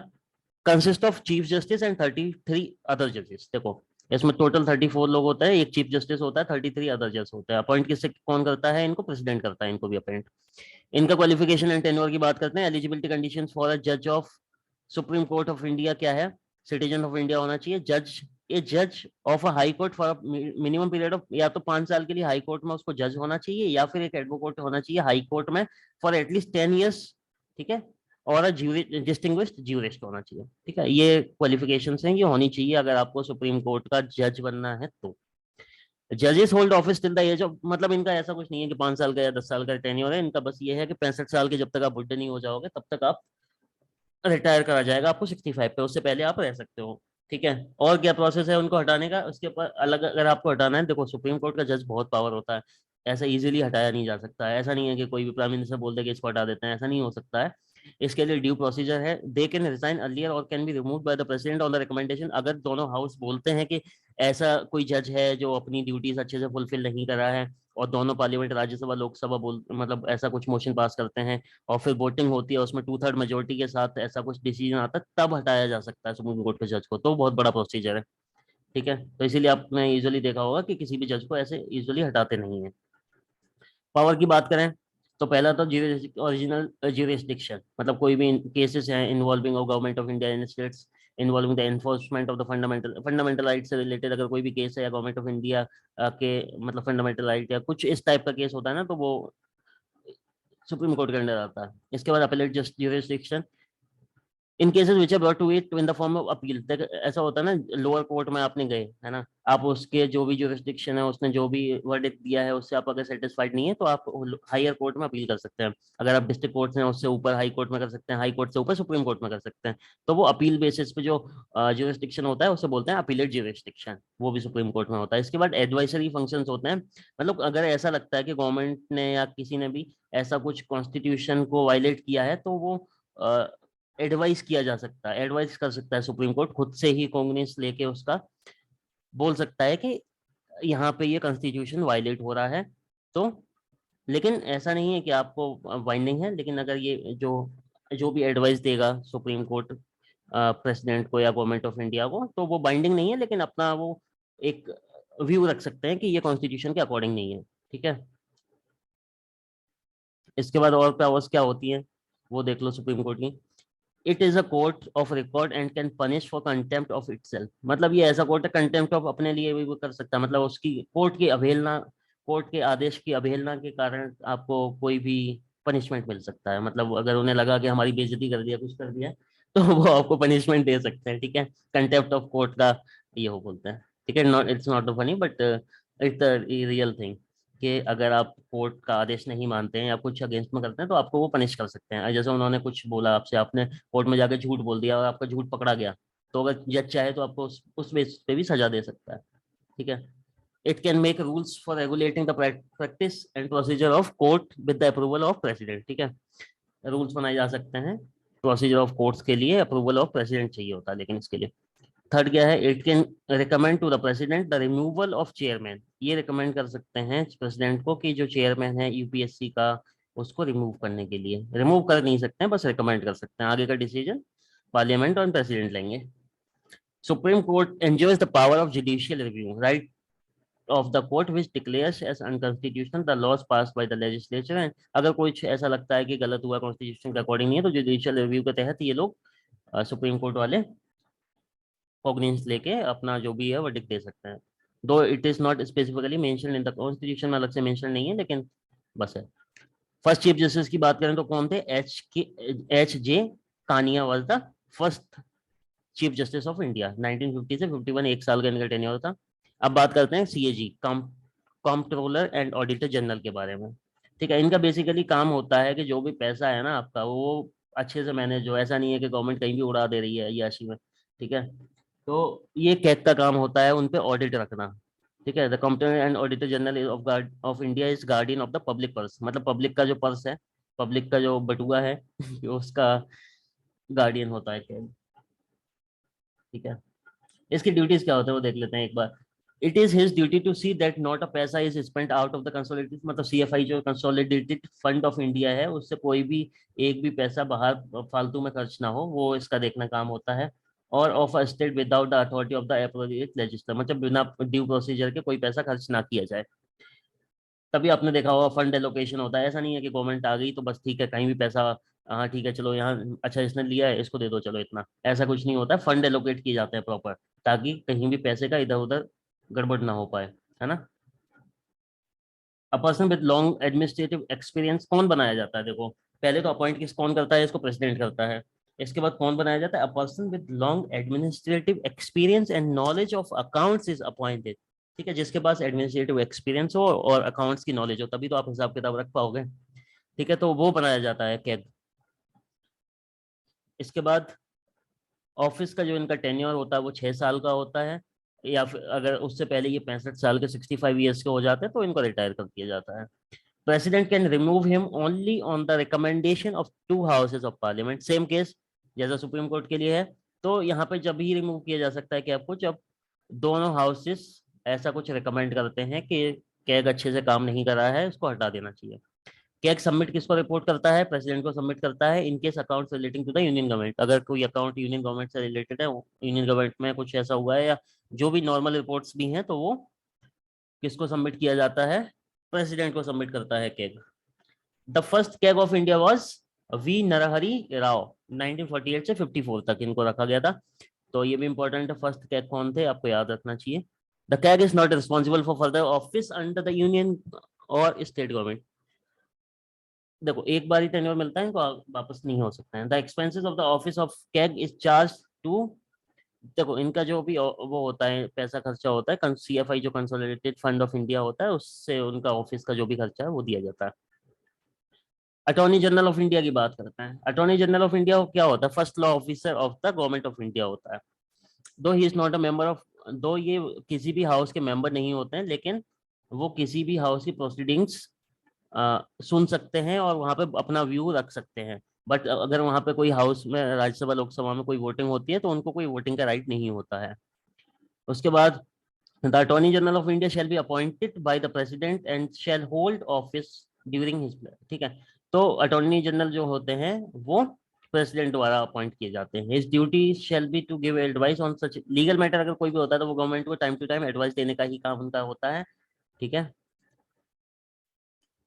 consist of chief justice and 33 other जजेस। देखो, इसमें टोटल 34 लोग होता है, एक चीफ जस्टिस होता है, 33 अदर जज होता है। अपॉइंट किससे कौन करता है इनको, प्रेसिडेंट करता है इनको भी अपॉइंट। इनका क्वालिफिकेशन एंड टेन्योर की बात करते हैं। एलिजिबिलिटी कंडीशंस फॉर अ जज of supreme court of India क्या है, सिटीजन ऑफ इंडिया होना चाहिए। जज, ए जज of a high court for minimum period of, या तो 5 साल के लिए हाई कोर्ट में उसको जज होना चाहिए, या फिर एक एडवोकेट होना चाहिए हाई कोर्ट में फॉर एटलीस्ट 10 ईयर्स, ठीक है। और डिस्टिंग्विश्ड ज्यूरिस्ट होना चाहिए, ठीक है। ये क्वालिफिकेशंस हैं, ये होनी चाहिए अगर आपको सुप्रीम कोर्ट का जज बनना है तो। जजेस hold office till the age of, मतलब इनका ऐसा कुछ नहीं है कि 5 साल का या 10 साल का टेन्योर है इनका, बस ये है कि 65 साल के जब तक आप बुढ़े नहीं हो जाओगे तब तक आप रिटायर करा जाएगा आपको 65 पे, उससे पहले आप रह सकते हो, ठीक है। और क्या प्रोसेस है उनको हटाने का, उसके ऊपर अलग अगर आपको हटाना है, देखो सुप्रीम कोर्ट का जज बहुत पावर होता है, ऐसा इजीली हटाया नहीं जा सकता है। ऐसा नहीं है कि कोई भी प्राइम मिनिस्टर बोल दे कि इसको हटा देते हैं, ऐसा नहीं हो सकता है। इसके लिए ड्यू प्रोसीजर है। दे कैन रिजाइन अर्लियर और can be remove by the president on the recommendation. अगर दोनों हाउस बोलते हैं कि ऐसा कोई जज है जो अपनी ड्यूटीज अच्छे से फुलफिल नहीं कर रहा है, और दोनों पार्लियामेंट राज्यसभा लोकसभा बोल मतलब ऐसा कुछ मोशन पास करते हैं, और फिर वोटिंग होती है उसमें 2/3 मेजोरिटी के साथ ऐसा कुछ डिसीजन आता है, तब हटाया जा सकता है सुप्रीम कोर्ट के जज को। तो बहुत बड़ा प्रोसीजर है, ठीक है, तो इसीलिए आपने यूजुअली देखा होगा कि किसी भी जज को ऐसे यूजुअली हटाते नहीं है। पावर की बात करें तो पहला तो ओरिजिनल ज्यूरिसडिक्शन, मतलब कोई भी केसेस हैं involving government of India and states involving the enforcement of the fundamental right से रिलेटेड, अगर कोई भी केस है या गवर्नमेंट ऑफ इंडिया के मतलब फंडामेंटल राइट या कुछ इस टाइप का केस होता है ना, तो वो सुप्रीम कोर्ट के अंडर आता है। इसके बाद appellate just jurisdiction in cases which are brought to it in the form of appeal. ऐसा होता है ना, लोअर कोर्ट में आपने गए है ना, आप उसके जो भी जुरिस्डिक्शन है, उसने जो भी वर्डिक्ट दिया है, उससे आप अगर सेटिस्फाइड नहीं है तो आप हायर कोर्ट में अपील कर सकते हैं। अगर आप डिस्ट्रिक्ट कोर्ट से उससे ऊपर हाई कोर्ट में कर सकते हैं, हाई कोर्ट से ऊपर सुप्रीम कोर्ट में कर सकते हैं। तो वो अपील बेसिस पे जो जुरिस्डिक्शन होता है उसे बोलते हैं अपीलेट जुरिस्डिक्शन, वो भी सुप्रीम कोर्ट में होता है। इसके बाद एडवाइजरी फंक्शंस होते हैं, मतलब अगर ऐसा लगता है कि गवर्नमेंट ने या किसी ने भी ऐसा कुछ कॉन्स्टिट्यूशन को वायलेट किया है, तो वो एडवाइस किया जा सकता है, एडवाइस कर सकता है सुप्रीम कोर्ट खुद से ही कॉग्निस लेके उसका बोल सकता है कि यहाँ पे ये कॉन्स्टिट्यूशन वायलेट हो रहा है। तो लेकिन ऐसा नहीं है कि आपको बाइंडिंग है, लेकिन अगर ये जो जो भी एडवाइस देगा सुप्रीम कोर्ट प्रेसिडेंट को या गवर्नमेंट ऑफ इंडिया को, तो वो बाइंडिंग नहीं है, लेकिन अपना वो एक व्यू रख सकते हैं कि ये कॉन्स्टिट्यूशन के अकॉर्डिंग नहीं है। ठीक है, इसके बाद और पावर्स क्या होती हैं वो देख लो सुप्रीम कोर्ट की। It is a court of record and can punish for contempt of itself, मतलब ये ऐसा कोर्ट है, कंटेम्प्ट ऑफ अपने लिए भी वो कर सकता है, मतलब उसकी कोर्ट की अवहेलना, कोर्ट के आदेश की अवहेलना के कारण आपको कोई भी पनिशमेंट मिल सकता है। मतलब अगर उन्हें लगा कि हमारी बेइज्जती कर दिया, कुछ कर दिया, तो वो आपको पनिशमेंट दे सकते हैं। ठीक है, कंटेम्प्ट ऑफ कोर्ट का ये हो बोलते हैं। ठीक है, not it's not funny but it's a real thing, कि अगर आप कोर्ट का आदेश नहीं मानते हैं या कुछ अगेंस्ट में करते हैं तो आपको वो पनिश कर सकते हैं। जैसे उन्होंने कुछ बोला आपसे, आपने कोर्ट में जाकर झूठ बोल दिया और आपका झूठ पकड़ा गया, तो अगर जज चाहे तो आपको उस बेस पे भी सजा दे सकता है। ठीक है, it can make rules for regulating the practice and procedure of court with the approval of president. ठीक है, रूल्स बनाए जा सकते हैं प्रोसीजर ऑफ कोर्ट्स के लिए, अप्रूवल ऑफ प्रेसिडेंट चाहिए होता है लेकिन इसके लिए। थर्ड क्या है, it can recommend to the president the removal of chairman, ये रिकमेंड कर सकते हैं प्रेसिडेंट को कि जो चेयरमैन है यूपीएससी का, उसको रिमूव करने के लिए। रिमूव कर नहीं सकते हैं, बस रिकमेंड कर सकते हैं, आगे का डिसीजन पार्लियामेंट और प्रेसिडेंट लेंगे। Supreme court enjoys the power of judicial review, right of the court which declares as unconstitutional the laws passed by the legislature, and अगर कुछ ऐसा लगता है कि गलत हुआ कॉन्स्टिट्यूशन के अकॉर्डिंग नहीं है, तो जुडिशियल रिव्यू के तहत ये लोग सुप्रीम कोर्ट वाले कॉग्निजेंस लेके अपना जो भी है वर्डिक्ट दे सकते हैं। दो it is not specifically mention in the constitution में अलग से मेंशन नहीं है, लेकिन बस है। फर्स्ट चीफ जस्टिस की बात करें तो कौन थे, H J Kania was the first chief justice of India. 1950 से 51 एक साल का इनका टेन्योर था। अब बात करते हैं CAG, comptroller and auditor general के बारे में। ठीक है, इनका बेसिकली काम होता है कि जो भी पैसा है ना आपका, वो अच्छे से मैनेज हो, ऐसा नहीं है कि गवर्नमेंट कहीं भी उड़ा दे रही है याशी में। ठीक है, तो ये कैग का काम होता है उन पे ऑडिट रखना। ठीक है, the comptroller and auditor general of India is guardian of the public purse, मतलब पब्लिक का जो पर्स है, पब्लिक का जो बटुआ है उसका गार्डियन होता है कैग। ठीक है, इसकी ड्यूटीज क्या होता है वो देख लेते हैं एक बार। It is his duty to see that not a paisa is spent out of the consolidated, मतलब सीएफआई जो कंसोलिडेटेड फंड ऑफ इंडिया है, उससे कोई भी एक भी पैसा बाहर फालतू में खर्च ना हो, वो इसका देखना काम होता है। और of a state without the authority of the appropriate legislator, मतलब बिना ड्यू प्रोसीजर के कोई पैसा खर्च ना किया जाए। तभी आपने देखा होगा फंड एलोकेशन होता है, ऐसा नहीं है कि गवर्नमेंट आ गई तो बस ठीक है कहीं भी पैसा, हाँ ठीक है चलो यहाँ, अच्छा इसने लिया है इसको दे दो चलो इतना, ऐसा कुछ नहीं होता है। फंड एलोकेट किए जाते हैं प्रॉपर, ताकि कहीं भी पैसे का इधर उधर गड़बड़ ना हो पाए, है ना। A person with long administrative experience कौन बनाया जाता है, देखो पहले तो अपॉइंट किस कौन करता है, इसको प्रेसिडेंट करता है। इसके बाद कौन बनाया जाता है, a person with long administrative experience and knowledge of accounts is appointed. ठीक है, जिसके पास एडमिनिस्ट्रेटिव एक्सपीरियंस हो और अकाउंट्स की नॉलेज हो, तभी तो आप हिसाब किताब रख पाओगे। ठीक है, तो वो बनाया जाता है कैग। इसके बाद ऑफिस का जो इनका टेन्योर होता है वो 6 साल का होता है, या फिर अगर उससे पहले ये 65 साल के 65 ईयर्स के हो जाते हैं तो इनको रिटायर कर दिया जाता है। President can remove him only on the recommendation of 2 houses of parliament, same case जैसा सुप्रीम कोर्ट के लिए है। तो यहाँ पे जब ही रिमूव किया जा सकता है कि आपको, जब दोनों हाउसेस ऐसा कुछ रिकमेंड करते हैं कि कैग अच्छे से काम नहीं कर रहा है, इसको हटा देना चाहिए। कैग सबमिट किसको रिपोर्ट करता है? प्रेसिडेंट को सबमिट करता है in case accounts relating to the union government. अगर कोई अकाउंट यूनियन गवर्नमेंट से रिलेटेड है, यूनियन गवर्नमेंट में कुछ ऐसा हुआ है या जो भी नॉर्मल रिपोर्ट्स भी हैं, तो वो किसको सबमिट किया जाता है? प्रेसिडेंट को सबमिट करता है CAG. The first CAG of India was V Narahari Rao. 1948 से 54 तक इनको रखा गया था। तो ये भी इंपॉर्टेंट है, फर्स्ट कैग कौन थे आपको याद रखना चाहिए। The CAG is not responsible for further office under the union और स्टेट गवर्नमेंट। देखो एक बार ही टेन्योर मिलता है, इनको वापस नहीं हो सकता है। The expenses of the office of CAG is charge to, देखो इनका जो भी वो होता है पैसा खर्चा होता है, CFI जो कंसोलिडेटेड फंड ऑफ इंडिया होता है, उससे उनका ऑफिस का जो भी खर्चा है वो दिया जाता है। अटॉर्नी जनरल ऑफ इंडिया की बात करते हैं। अटॉर्नी जनरल ऑफ इंडिया क्या होता है? First law officer of the government of India होता है। दो he is not a member of, दो ये किसी भी हाउस के मेंबर नहीं होते हैं, लेकिन वो किसी भी हाउस की प्रोसीडिंग्स सुन सकते हैं और वहां पे अपना व्यू रख सकते हैं। बट अगर वहां पे कोई हाउस में राज्यसभा लोकसभा में कोई वोटिंग होती है तो उनको कोई वोटिंग का राइट नहीं होता है। उसके बाद the attorney general of India shall be appointed by the president and shall hold office during his, ठीक है। तो अटॉर्नी जनरल जो होते हैं वो प्रेसिडेंट द्वारा अपॉइंट किए जाते हैं। His duty shall be to give advice on such legal matter. अगर कोई भी होता है तो वो गवर्नमेंट को टाइम टू टाइम एडवाइस देने का ही काम उनका होता है, ठीक है।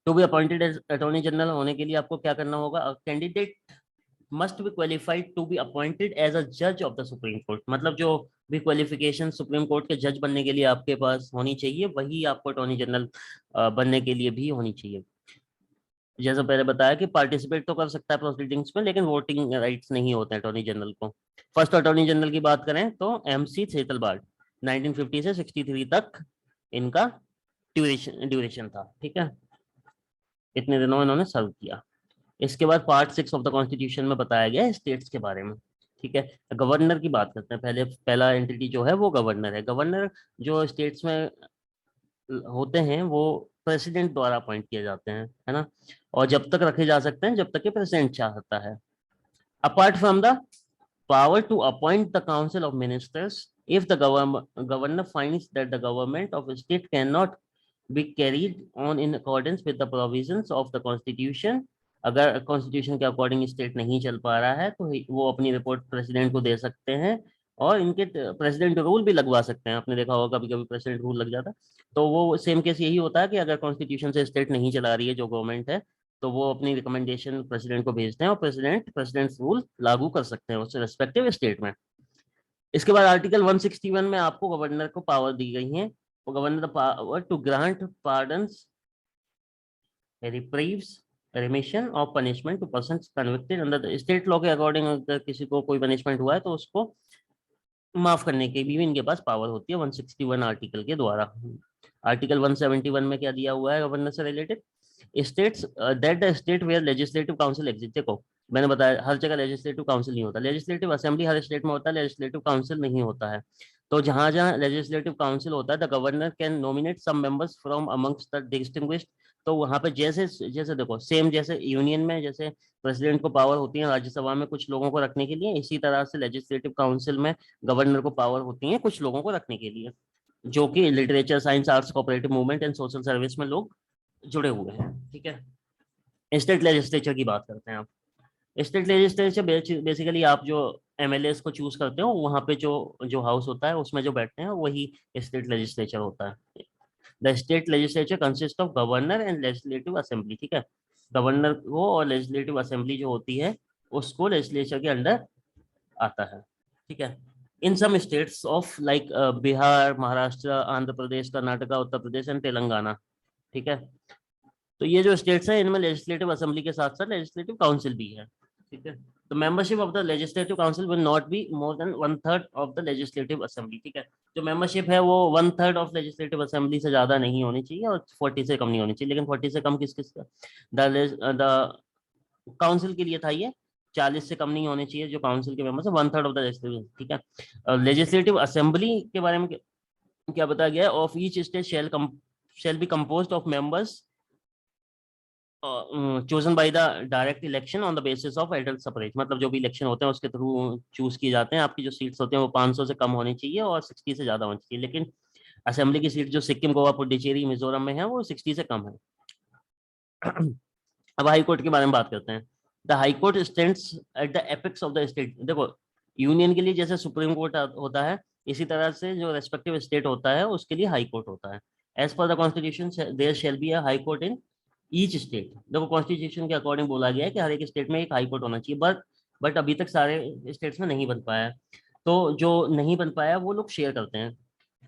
To be appointed as attorney general होने के लिए आपको क्या करना होगा? Candidate must be qualified to be appointed as a जज ऑफ द सुप्रीम कोर्ट। मतलब जो भी क्वालिफिकेशन सुप्रीम कोर्ट के जज बनने के लिए आपके पास होनी चाहिए, वही आपको अटॉर्नी जनरल बनने के लिए भी होनी चाहिए। जैसा पहले बताया कि पार्टिसिपेट तो कर सकता है प्रोसीडिंग्स में, लेकिन वोटिंग राइट्स नहीं होते हैं अटॉर्नी जनरल को। फर्स्ट अटॉर्नी जनरल की बात करें तो MC सेतलबार्ड, 1950 से 63 तक इनका ड्यूरेशन था, ठीक है। इतने दिनों इन्होंने सर्व किया। इसके बाद पार्ट 6 ऑफ द कॉन्स्टिट्यूशन में बताया गया है स्टेट्स के बारे में, ठीक है। गवर्नर की बात करते हैं पहले। पहला एंटिटी जो है वो गवर्नर है। गवर्नर जो स्टेट्स में होते हैं वो प्रेसिडेंट द्वारा अपॉइंट किए जाते हैं, है ना। और जब तक रखे जा सकते हैं जब तक कि प्रेसिडेंट चाहता है। Apart from the power to appoint the council of ministers, if the governor finds that the government of a state cannot be carried on in accordance with the provisions of the constitution, अगर कॉन्स्टिट्यूशन के अकॉर्डिंग स्टेट नहीं चल पा रहा है तो वो अपनी रिपोर्ट प्रेसिडेंट को दे सकते हैं। और इनके प्रेसिडेंट रूल भी लगवा सकते हैं। आपने देखा होगा कभी कभी प्रेसिडेंट रूल लग जाता है। तो वो सेम केस यही होता है कि अगर कॉन्स्टिट्यूशन से स्टेट नहीं चला रही है जो गवर्नमेंट है, तो वो अपनी रिकमेंडेशन प्रेसिडेंट को भेजते हैं और प्रेसिडेंट रूल लागू कर सकते हैं उससे रिस्पेक्टिव स्टेट में। इसके बाद आर्टिकल 161 में आपको गवर्नर को पावर दी गई है। Governor the power to grant pardons, reprieves, remission of punishment to persons convicted under the state law के अकॉर्डिंग। अगर किसी को कोई पनिशमेंट हुआ है तो उसको माफ करने की भी इनके पास पावर होती है 161 आर्टिकल के द्वारा। आर्टिकल 171 में क्या दिया हुआ है गवर्नर से related? States that the state where legislative council exist. देखो मैंने बताया हर जगह लेजिस्लेटिव काउंसिल नहीं होता। लेजिस्लेटिव असेंबली हर स्टेट में होता है, लेजिस्लेटिव काउंसिल नहीं होता है। तो जहां जहां लेजिस्लेटिव काउंसिल होता है the governor can nominate some members from amongst the distinguished. तो वहां पे जैसे जैसे देखो सेम जैसे यूनियन में जैसे प्रेसिडेंट को पावर होती है राज्यसभा में कुछ लोगों को रखने के लिए, इसी तरह से लेजिस्लेटिव काउंसिल में गवर्नर को पावर होती है कुछ लोगों को रखने के लिए, जो कि literature, science, arts, cooperative movement and social service में लोग जुड़े हुए हैं, ठीक है। स्टेट लेजिस्लेचर की बात करते हैं आप। स्टेट लेजिस्लेचर बेसिकली आप जो MLAs को चूज करते हो वहां पे जो जो हाउस होता है उसमें जो बैठते हैं वही स्टेट लेजिस्लेचर होता है। The state legislature consist of governor and legislative assembly, ठीक है। गवर्नर को और लेजिस्लेटिव असेंबली जो होती है उसको लेजिस्लेचर के अंडर आता है, ठीक है। In some states of like Bihar, Maharashtra, Andhra Pradesh, Karnataka, Uttar Pradesh and Telangana, ठीक है। तो ये जो स्टेट्स हैं इनमें लेजिस्लेटिव असेंबली के साथ साथ लेजिस्लेटिव काउंसिल भी है, ठीक है। तो membership of the legislative council will not be more than 1/3 of the legislative assembly, ठीक है। जो मेंबरशिप है वो 1/3 ऑफ लेजिस्लेटिव असेंबली से ज्यादा नहीं होनी चाहिए और 40 से कम नहीं होनी चाहिए। लेकिन 40 से कम किस किस का? द काउंसिल के लिए था ये। 40 से कम नहीं होने चाहिए जो काउंसिल के मेंबर्स है, 1/3 ऑफ द लेजिस्लेटिव, ठीक है। लेजिस्लेटिव असेंबली के बारे में क्या बताया गया है? Of each state shall be composed of members chosen by the direct election on the basis of adult suffrage. मतलब जो भी इलेक्शन होते हैं उसके थ्रू चूज किए जाते हैं। आपकी जो सीट्स होते हैं वो 500 से कम होनी चाहिए और 60 से ज्यादा होनी चाहिए। लेकिन असेंबली की सीट जो सिक्किम, गोवा, पुडुचेरी, मिजोरम में है वो 60 से कम है। अब हाई कोर्ट के बारे में बात करते हैं। The high court stands at the apex of the state. देखो, यूनियन के लिए जैसे सुप्रीम कोर्ट होता है, इसी तरह से जो रेस्पेक्टिव स्टेट होता है उसके लिए हाई कोर्ट होता है। As per the constitution there shall be a high court in each state. देखो, कॉन्स्टिट्यूशन के अकॉर्डिंग बोला गया है कि हर एक स्टेट में एक हाई कोर्ट होना चाहिए, बट अभी तक सारे स्टेट्स में नहीं बन पाया है। तो जो नहीं बन पाया वो लोग शेयर करते हैं।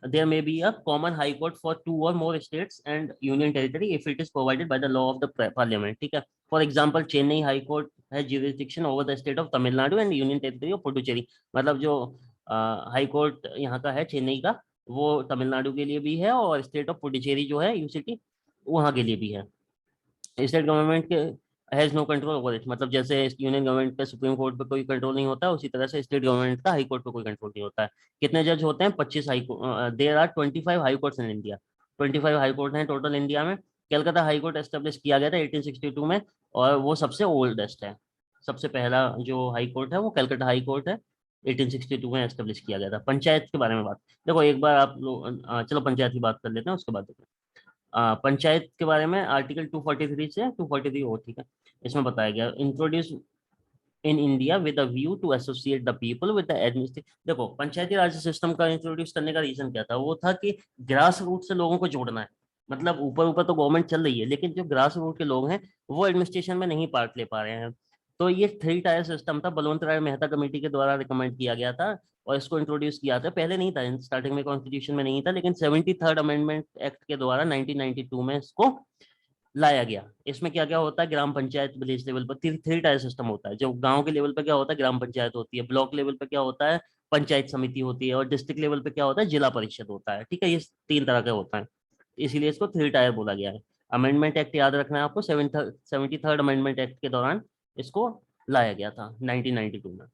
there may be a common high court for two or more states and union territory if it is provided by the law of the parliament, ठीक है। For example Chennai high court है jurisdiction over the state of Tamil Nadu and union territory of Puducherry. मतलब जो हाई कोर्ट यहाँ का है चेन्नई का, वो तमिलनाडु के लिए भी है और स्टेट ऑफ पुडुचेरी जो है यूसिटी, वहाँ के लिए भी है। स्टेट गवर्नमेंट के has no control over it. मतलब जैसे यूनियन गवर्नमेंट का सुप्रीम कोर्ट पे कोई कंट्रोल नहीं होता, उसी तरह से स्टेट गवर्नमेंट का हाई कोर्ट पे कोई कंट्रोल नहीं होता है। कितने जज होते हैं? 25 high court. There are 25 high courts in India. 25 high court हैं टोटल इंडिया में। कलकत्ता हाई कोर्ट एस्टेब्लिश किया गया था 1862 में, और वो सबसे ओल्डेस्ट है। सबसे पहला जो हाई कोर्ट है वो कलकत्ता हाई कोर्ट है, 1862 में एस्टेब्लिश किया गया था। पंचायत के बारे में बात, देखो एक बार आप लोग चलो पंचायत की बात कर लेते हैं, उसके बाद देखते हैं। पंचायत के बारे में आर्टिकल 243 से 243 और, ठीक है। इसमें बताया गया introduce in India with a view to associate the people with the administration. देखो, पंचायती राज सिस्टम का इंट्रोड्यूस करने का रीजन क्या था? वो था कि ग्रास रूट से लोगों को जोड़ना है। मतलब ऊपर ऊपर तो गवर्नमेंट चल रही है, लेकिन जो ग्रास रूट के लोग हैं वो एडमिनिस्ट्रेशन में नहीं पार्ट ले पा रहे हैं। तो ये 3 टायर सिस्टम था, बलवंत राय मेहता कमेटी के द्वारा रिकमेंड किया गया था और इसको इंट्रोड्यूस किया था। पहले नहीं था, स्टार्टिंग में कॉन्स्टिट्यूशन में नहीं था, लेकिन 73rd अमेंडमेंट एक्ट के द्वारा 1992 में इसको लाया गया। इसमें क्या क्या होता है? ग्राम पंचायत विलेज लेवल पर 3 टायर सिस्टम होता है। जो गांव के लेवल पर क्या होता है? ग्राम पंचायत होती है। ब्लॉक लेवल पर क्या होता है? पंचायत समिति होती है। और डिस्ट्रिक्ट लेवल पे क्या होता है? जिला परिषद होता है। ठीक है, ये 3 तरह का होता है, इसीलिए इसको 3 टायर बोला गया है। अमेंडमेंट एक्ट याद रखना है आपको, 73rd अमेंडमेंट एक्ट के दौरान इसको लाया गया था 1992 में।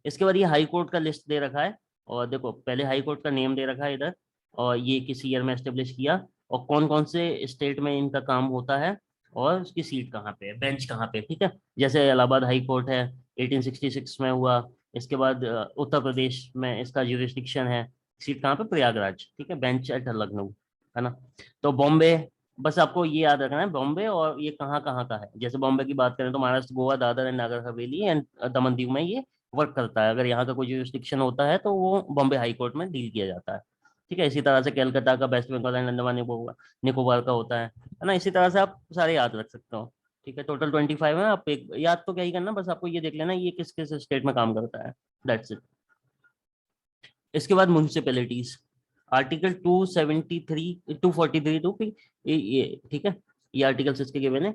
इसके बाद ये हाई कोर्ट का लिस्ट दे रखा है, और देखो पहले हाई कोर्ट का नेम दे रखा है इधर, और ये किस ईयर में एस्टेब्लिश किया, और कौन कौन से स्टेट में इनका काम होता है, और उसकी सीट कहाँ पे है, बेंच कहाँ पे है। ठीक है, जैसे इलाहाबाद हाई कोर्ट है, 1866 में हुआ। इसके बाद उत्तर प्रदेश में इसका जुरिस्डिक्शन है, सीट कहाँ पे? प्रयागराज। ठीक है, बेंच एट लखनऊ, है ना। तो बॉम्बे, बस आपको ये याद रखना है बॉम्बे, और ये कहाँ कहाँ का है। जैसे बॉम्बे की बात करें तो महाराष्ट्र, गोवा, दादर एंड नागर हवेली एंड दमन दीव में ये वर्क करता है। अगर यहाँ का कोई जुरिस्डिक्शन होता है तो वो बॉम्बे हाई कोर्ट में डील किया जाता है। ठीक है, इसी तरह से कलकत्ता का, वेस्ट बंगाल एंड अंडमान निकोबार का होता है ना। इसी तरह से आप सारे याद रख सकते हो। ठीक है, टोटल 25 है। आप एक याद तो क्या ही करना, बस आपको ये देख लेना ये किस किस स्टेट में काम करता है, दैट्स इट। इसके बाद म्यूनिसिपैलिटीज, आर्टिकल 243 टू ये, ठीक है, ये आर्टिकल्स इसके गिवन है।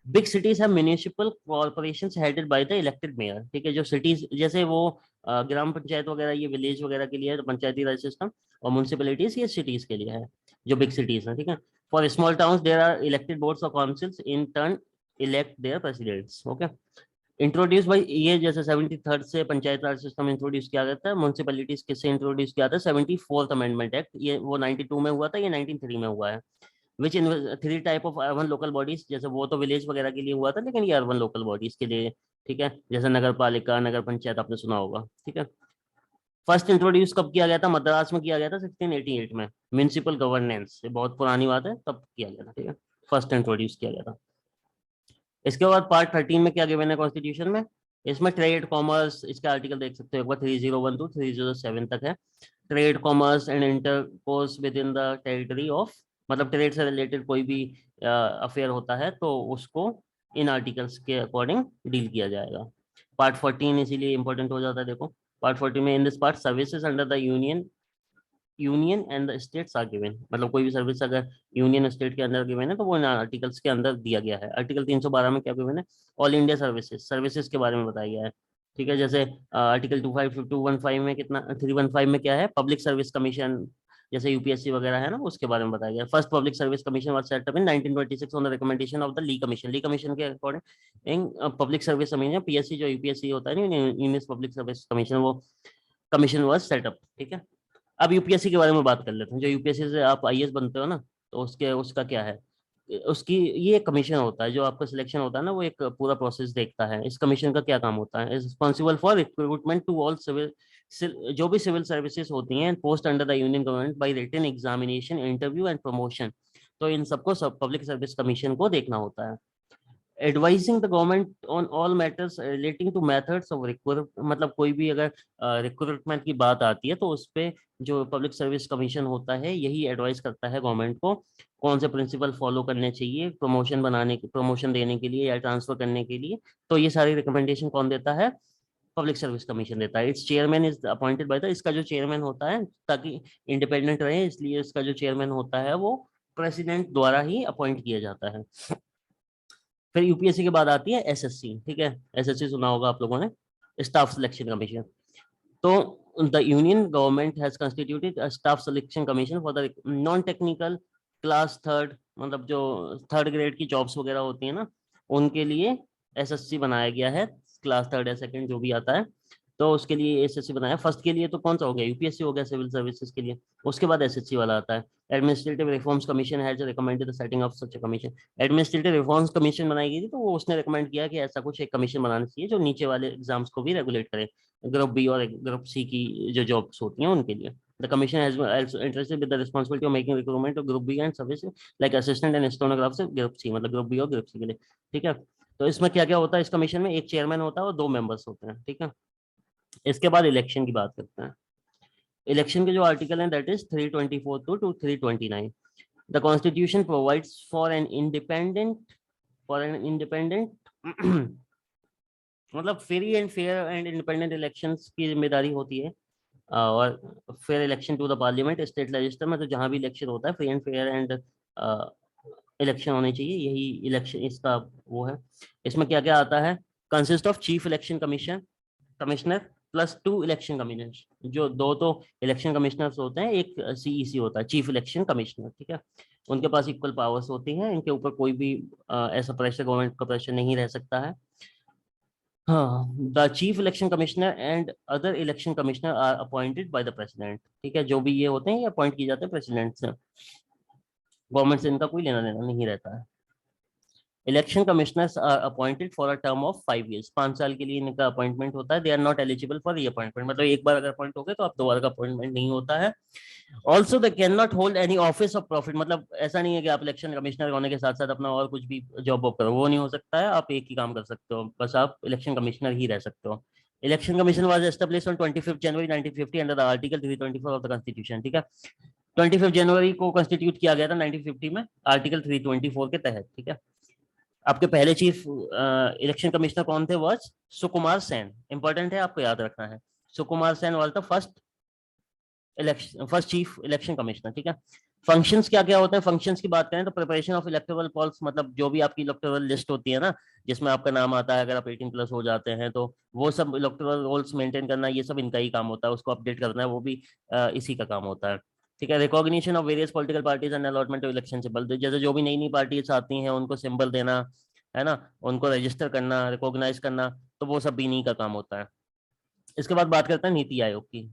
बिग सिटीज है municipal corporation headed by the elected mayor. ठीक है, जो सिटीज जैसे वो ग्राम पंचायत वगैरह, ये विलेज वगैरह के लिए है, तो पंचायती राज सिस्टम। और म्यूनिसिपैलिटीज ये सिटीज के लिए है, जो बिग सिटीज है। ठीक है, for small towns there are elected boards और councils in turn elect their presidents. Okay, introduce भाई ये जैसे 73rd से पंचायत राज सिस्टम इंट्रोड्यूस किया गया था। म्यूनिसिपैलिटीज किससे इंट्रोड्यूस किया था? 74th अमेंडमेंट एक्ट, ये वो 92 में हुआ था, ये 1903 में हुआ है। विच इन 3 type of urban local bodies, जैसे वो तो विलेज वगैरह के लिए हुआ था, लेकिन ये अर्बन लोकल बॉडीज के लिए। ठीक है, जैसे नगर पालिका, नगर पंचायत, आपने सुना होगा। ठीक है, फर्स्ट इंट्रोड्यूस कब किया गया था? मद्रास में किया गया था 1688 में। म्यूनिसिपल गवर्नेंस, ये बहुत पुरानी बात है, तब किया गया था। ठीक है, फर्स्ट इंट्रोड्यूस किया गया था। इसके बाद पार्ट 13 में क्या गिवन है कॉन्स्टिट्यूशन में? इसमें ट्रेड कॉमर्स, इसका आर्टिकल देख सकते हो एक बार, 301 टू 307 तक है। Trade commerce and intercourse with in the territory of, मतलब ट्रेड से रिलेटेड कोई भी अफेयर होता है तो उसको इन आर्टिकल्स के अकॉर्डिंग डील किया जाएगा। पार्ट 14 इसीलिए इंपॉर्टेंट हो जाता है। देखो पार्ट 14 में, in this part services under the union and the states are given. मतलब कोई भी सर्विस अगर यूनियन स्टेट के अंदर गिवन है तो वो इन आर्टिकल्स के अंदर दिया गया है। आर्टिकल 312 में क्या गिवन है? ऑल इंडिया सर्विसेज, सर्विसेज के बारे में बताया गया है। ठीक है, जैसे आर्टिकल 215 में कितना, 315 में क्या है? पब्लिक सर्विस कमीशन, जैसे यूपीएससी वगैरह है ना, उसके बारे में बताया गया। First public service commission was set up in 1926 on the recommendation of the Lee commission. Lee commission के according public service commission, PSC जो यूपीएससी होता है ना, यूनियन पब्लिक सर्विस कमीशन, वो कमीशन वाज सेट अप। ठीक है, अब यूपीएससी के बारे में बात कर लेते हैं। जो यूपीएससी से आप आईएएस बनते हो ना, तो उसके उसका क्या है? उसकी ये कमीशन होता है, जो आपका सिलेक्शन होता है ना, वो एक पूरा प्रोसेस देखता है। इस कमीशन का क्या काम होता है? Responsible for recruitment to all civil, जो भी सिविल सर्विसेज होती हैं post under the union government by written examination, interview and promotion. तो इन सबको सब पब्लिक सर्विस कमीशन को देखना होता है। Advising the government on all matters relating two methods of recruit, मतलब कोई भी अगर रिक्रूटमेंट की बात आती है तो उस पे जो पब्लिक सर्विस कमीशन होता है यही एडवाइस करता है गवर्नमेंट को कौन से प्रिंसिपल फॉलो करने चाहिए प्रमोशन बनाने प्रमोशन देने के लिए या ट्रांसफर करने के लिए। तो ये सारी रिकमेंडेशन कौन देता है? पब्लिक सर्विस कमीशन देता है। It's chairman is appointed by the, इसका जो चेयरमैन होता है ताकि इंडिपेंडेंट रहे इसलिए इसका जो चेयरमैन होता है वो प्रेसिडेंट द्वारा ही अपॉइंट किया जाता है। फिर यूपीएससी के बाद आती है एसएससी, ठीक है, एसएससी सुना होगा आप लोगों ने, स्टाफ सिलेक्शन कमीशन। तो the union government has constituted staff selection commission for the non technical class third, मतलब जो थर्ड ग्रेड की जॉब्स वगैरह होती है ना उनके लिए एसएससी बनाया गया है, क्लास थर्ड या सेकंड जो भी आता है। तो उसके लिए एसएससी बनाया। फर्स्ट के लिए तो कौन सा हो गया? यूपीएससी हो गया, सिविल सर्विसेज के लिए। उसके बाद एसएससी वाला आता है। Administrative reforms commission has recommended the setting of such a commission. Administrative reforms commission बनाई गई थी तो वो उसने रिकमेंड किया कि ऐसा कुछ एक कमीशन बनाना चाहिए जो नीचे वाले एग्जाम्स को भी रेगुलेट करे, ग्रुप बी और ग्रुप सी की जो जॉब्स होती हैं उनके लिए। The commission has also interested with the responsibility of making recruitment of group B and service like assistant and stenographer group C, मतलब group B और group C के लिए, ठीक है। तो इसमें क्या क्या होता है? इस कमीशन में एक चेयरमैन होता है और 2 मेंबर्स होते हैं, ठीक है। इसके बाद इलेक्शन की बात करते हैं। इलेक्शन के जो आर्टिकल हैं that is 324 to 329। The constitution provides for an independent मतलब free and fair and independent elections की जिम्मेदारी होती है। और fair election to the parliament state legislature में तो जहां भी इलेक्शन होता है free and fair and election होने चाहिए, यही इलेक्शन इसका वो है। इसमें क्या क्या आता है? Consist of chief election commissioner plus 2 election commissioner. जो दो तो इलेक्शन कमिश्नर्स होते हैं, एक सीईसी होता है चीफ इलेक्शन कमिश्नर, ठीक है। उनके पास इक्वल पावर्स होती हैं, इनके ऊपर कोई भी ऐसा प्रेशर, गवर्नमेंट का प्रेशर नहीं रह सकता है। हाँ, the chief election commissioner and other election commissioner are appointed by the president, ठीक है। जो भी ये होते हैं ये अपॉइंट किए जाते हैं प्रेसिडेंट से, गवर्नमेंट से इनका कोई लेना देना नहीं रहता है। Election commissioners are appointed for a term of 5 years, 5 साल के लिए इनका अपॉइंटमेंट होता है। They are not eligible for reappointment, मतलब एक बार अगर अपॉइंट हो गए तो आप दोबारा का अपॉइंटमेंट नहीं होता है। Also they can not hold any office of profit, मतलब ऐसा नहीं है कि आप इलेक्शन कमिश्नर होने के साथ साथ अपना और कुछ भी जॉब वॉब करो, वो नहीं हो सकता है। आप एक ही काम कर सकते हो, बस आप इलेक्शन कमिश्नर ही रह सकते हो। Election commission was established on 25 January 1950 under the article 324 of the constitution, ठीक है। 25 जनवरी को कॉन्स्टिट्यूट किया गया था 1950 में आर्टिकल 324 के तहत, ठीक है। आपके पहले चीफ इलेक्शन कमिश्नर कौन थे? वॉज सुकुमार सेन। इंपॉर्टेंट है, आपको याद रखना है। Sukumar Sen was the first chief election commissioner, ठीक है। फंक्शंस क्या क्या होते हैं? फंक्शंस की बात करें तो प्रिपरेशन ऑफ इलेक्टोरल पॉल्स, मतलब जो भी आपकी इलेक्टोरल लिस्ट होती है ना जिसमें आपका नाम आता है अगर आप 18+ हो जाते हैं तो वो सब इलेक्टोरल रोल्स मेंटेन करना, ये सब इनका ही काम होता है। उसको अपडेट करना है वो भी इसी का काम होता है, ठीक है। Recognition of various political parties and allotment of election symbol, जैसे जो भी नई नई पार्टीज आती हैं उनको सिंबल देना है ना, उनको रजिस्टर करना, रिकॉग्नाइज करना, तो वो सब भी इन्हीं का काम होता है। इसके बाद बात करते हैं नीति आयोग की।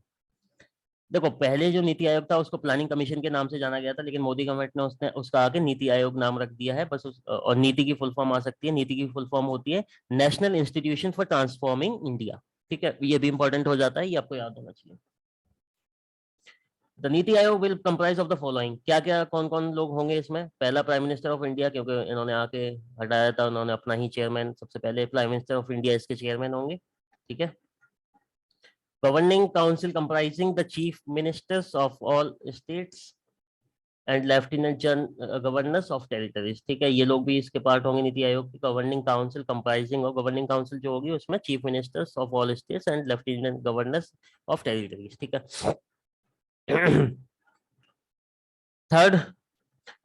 देखो, पहले जो नीति आयोग था उसको प्लानिंग कमीशन के नाम से जाना गया था, लेकिन मोदी गवर्नमेंट ने उसने उसका आगे नीति आयोग नाम रख दिया है बस और नीति की फुल फॉर्म आ सकती है। नीति की फुल फॉर्म होती है national institution for transforming India, ठीक है। ये भी इंपॉर्टेंट हो जाता है, ये आपको याद होना चाहिए। The NITI Aayog will comprise of the following, क्या क्या कौन कौन लोग होंगे इसमें? पहला प्राइम मिनिस्टर ऑफ इंडिया, क्योंकि इन्होंने आके हटाया था, उन्होंने अपना ही चेयरमैन, सबसे पहले प्राइम मिनिस्टर ऑफ इंडिया इसके चेयरमैन होंगे, ठीक है। Governing council comprising the chief ministers of all states and lieutenant governors of territories, ठीक है। ये लोग भी इसके पार्ट होंगे नीति आयोग की। गवर्निंग काउंसिल कंप्राइजिंग, और गवर्निंग काउंसिल जो होगी उसमें chief ministers of all states and lieutenant governors of territories, ठीक है। Third,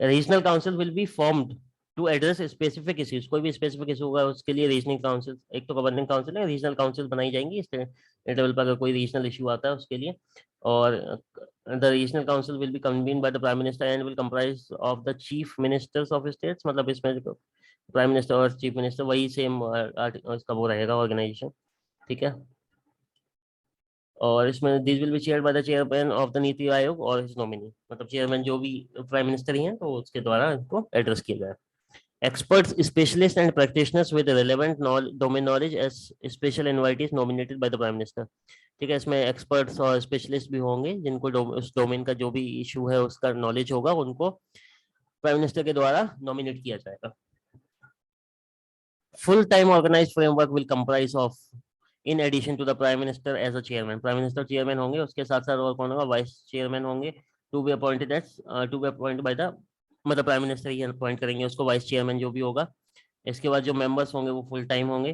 regional council will be formed to address specific issues, कोई भी स्पेसिफिक इशू होगा उसके लिए रीजनिंग काउंसिल, एक तो गवर्निंग काउंसिल है, रीजनल काउंसिल बनाई जाएंगी इस लेवल पर अगर कोई रीजनल इशू आता है उसके लिए। और the regional council will B convened by the prime minister and will comprise of the chief ministers of states, मतलब इसमें प्राइम मिनिस्टर और चीफ मिनिस्टर वही सेम इसका वो रहेगा ऑर्गेनाइजेशन, ठीक है। और इसमें this will be chaired by the chairman of the NITI Aayog और हिज नॉमिनी, मतलब चेयरमैन जो भी प्राइम मिनिस्टर ही हैं तो उसके द्वारा इनको एड्रेस किया जाए। Experts, specialists, and practitioners with relevant domain knowledge as special invitees nominated by the Prime Minister, ठीक है। इसमें एक्सपर्ट्स और स्पेशलिस्ट भी होंगे जिनको उस डोमेन का जो भी इशू है उसका नॉलेज होगा, उनको प्राइम मिनिस्टर के द्वारा नॉमिनेट किया जाएगा। Full time organized framework will comprise of, in addition to the prime minister as a chairman, prime minister chairman होंगे, उसके साथ साथ और कौन होगा, वाइस चेयरमैन होंगे, to be appointed as to be appointed by the, मतलब प्राइम मिनिस्टर ही अपॉइंट करेंगे उसको, वाइस चेयरमैन जो भी होगा। इसके बाद जो मेंबर्स होंगे वो फुल टाइम होंगे,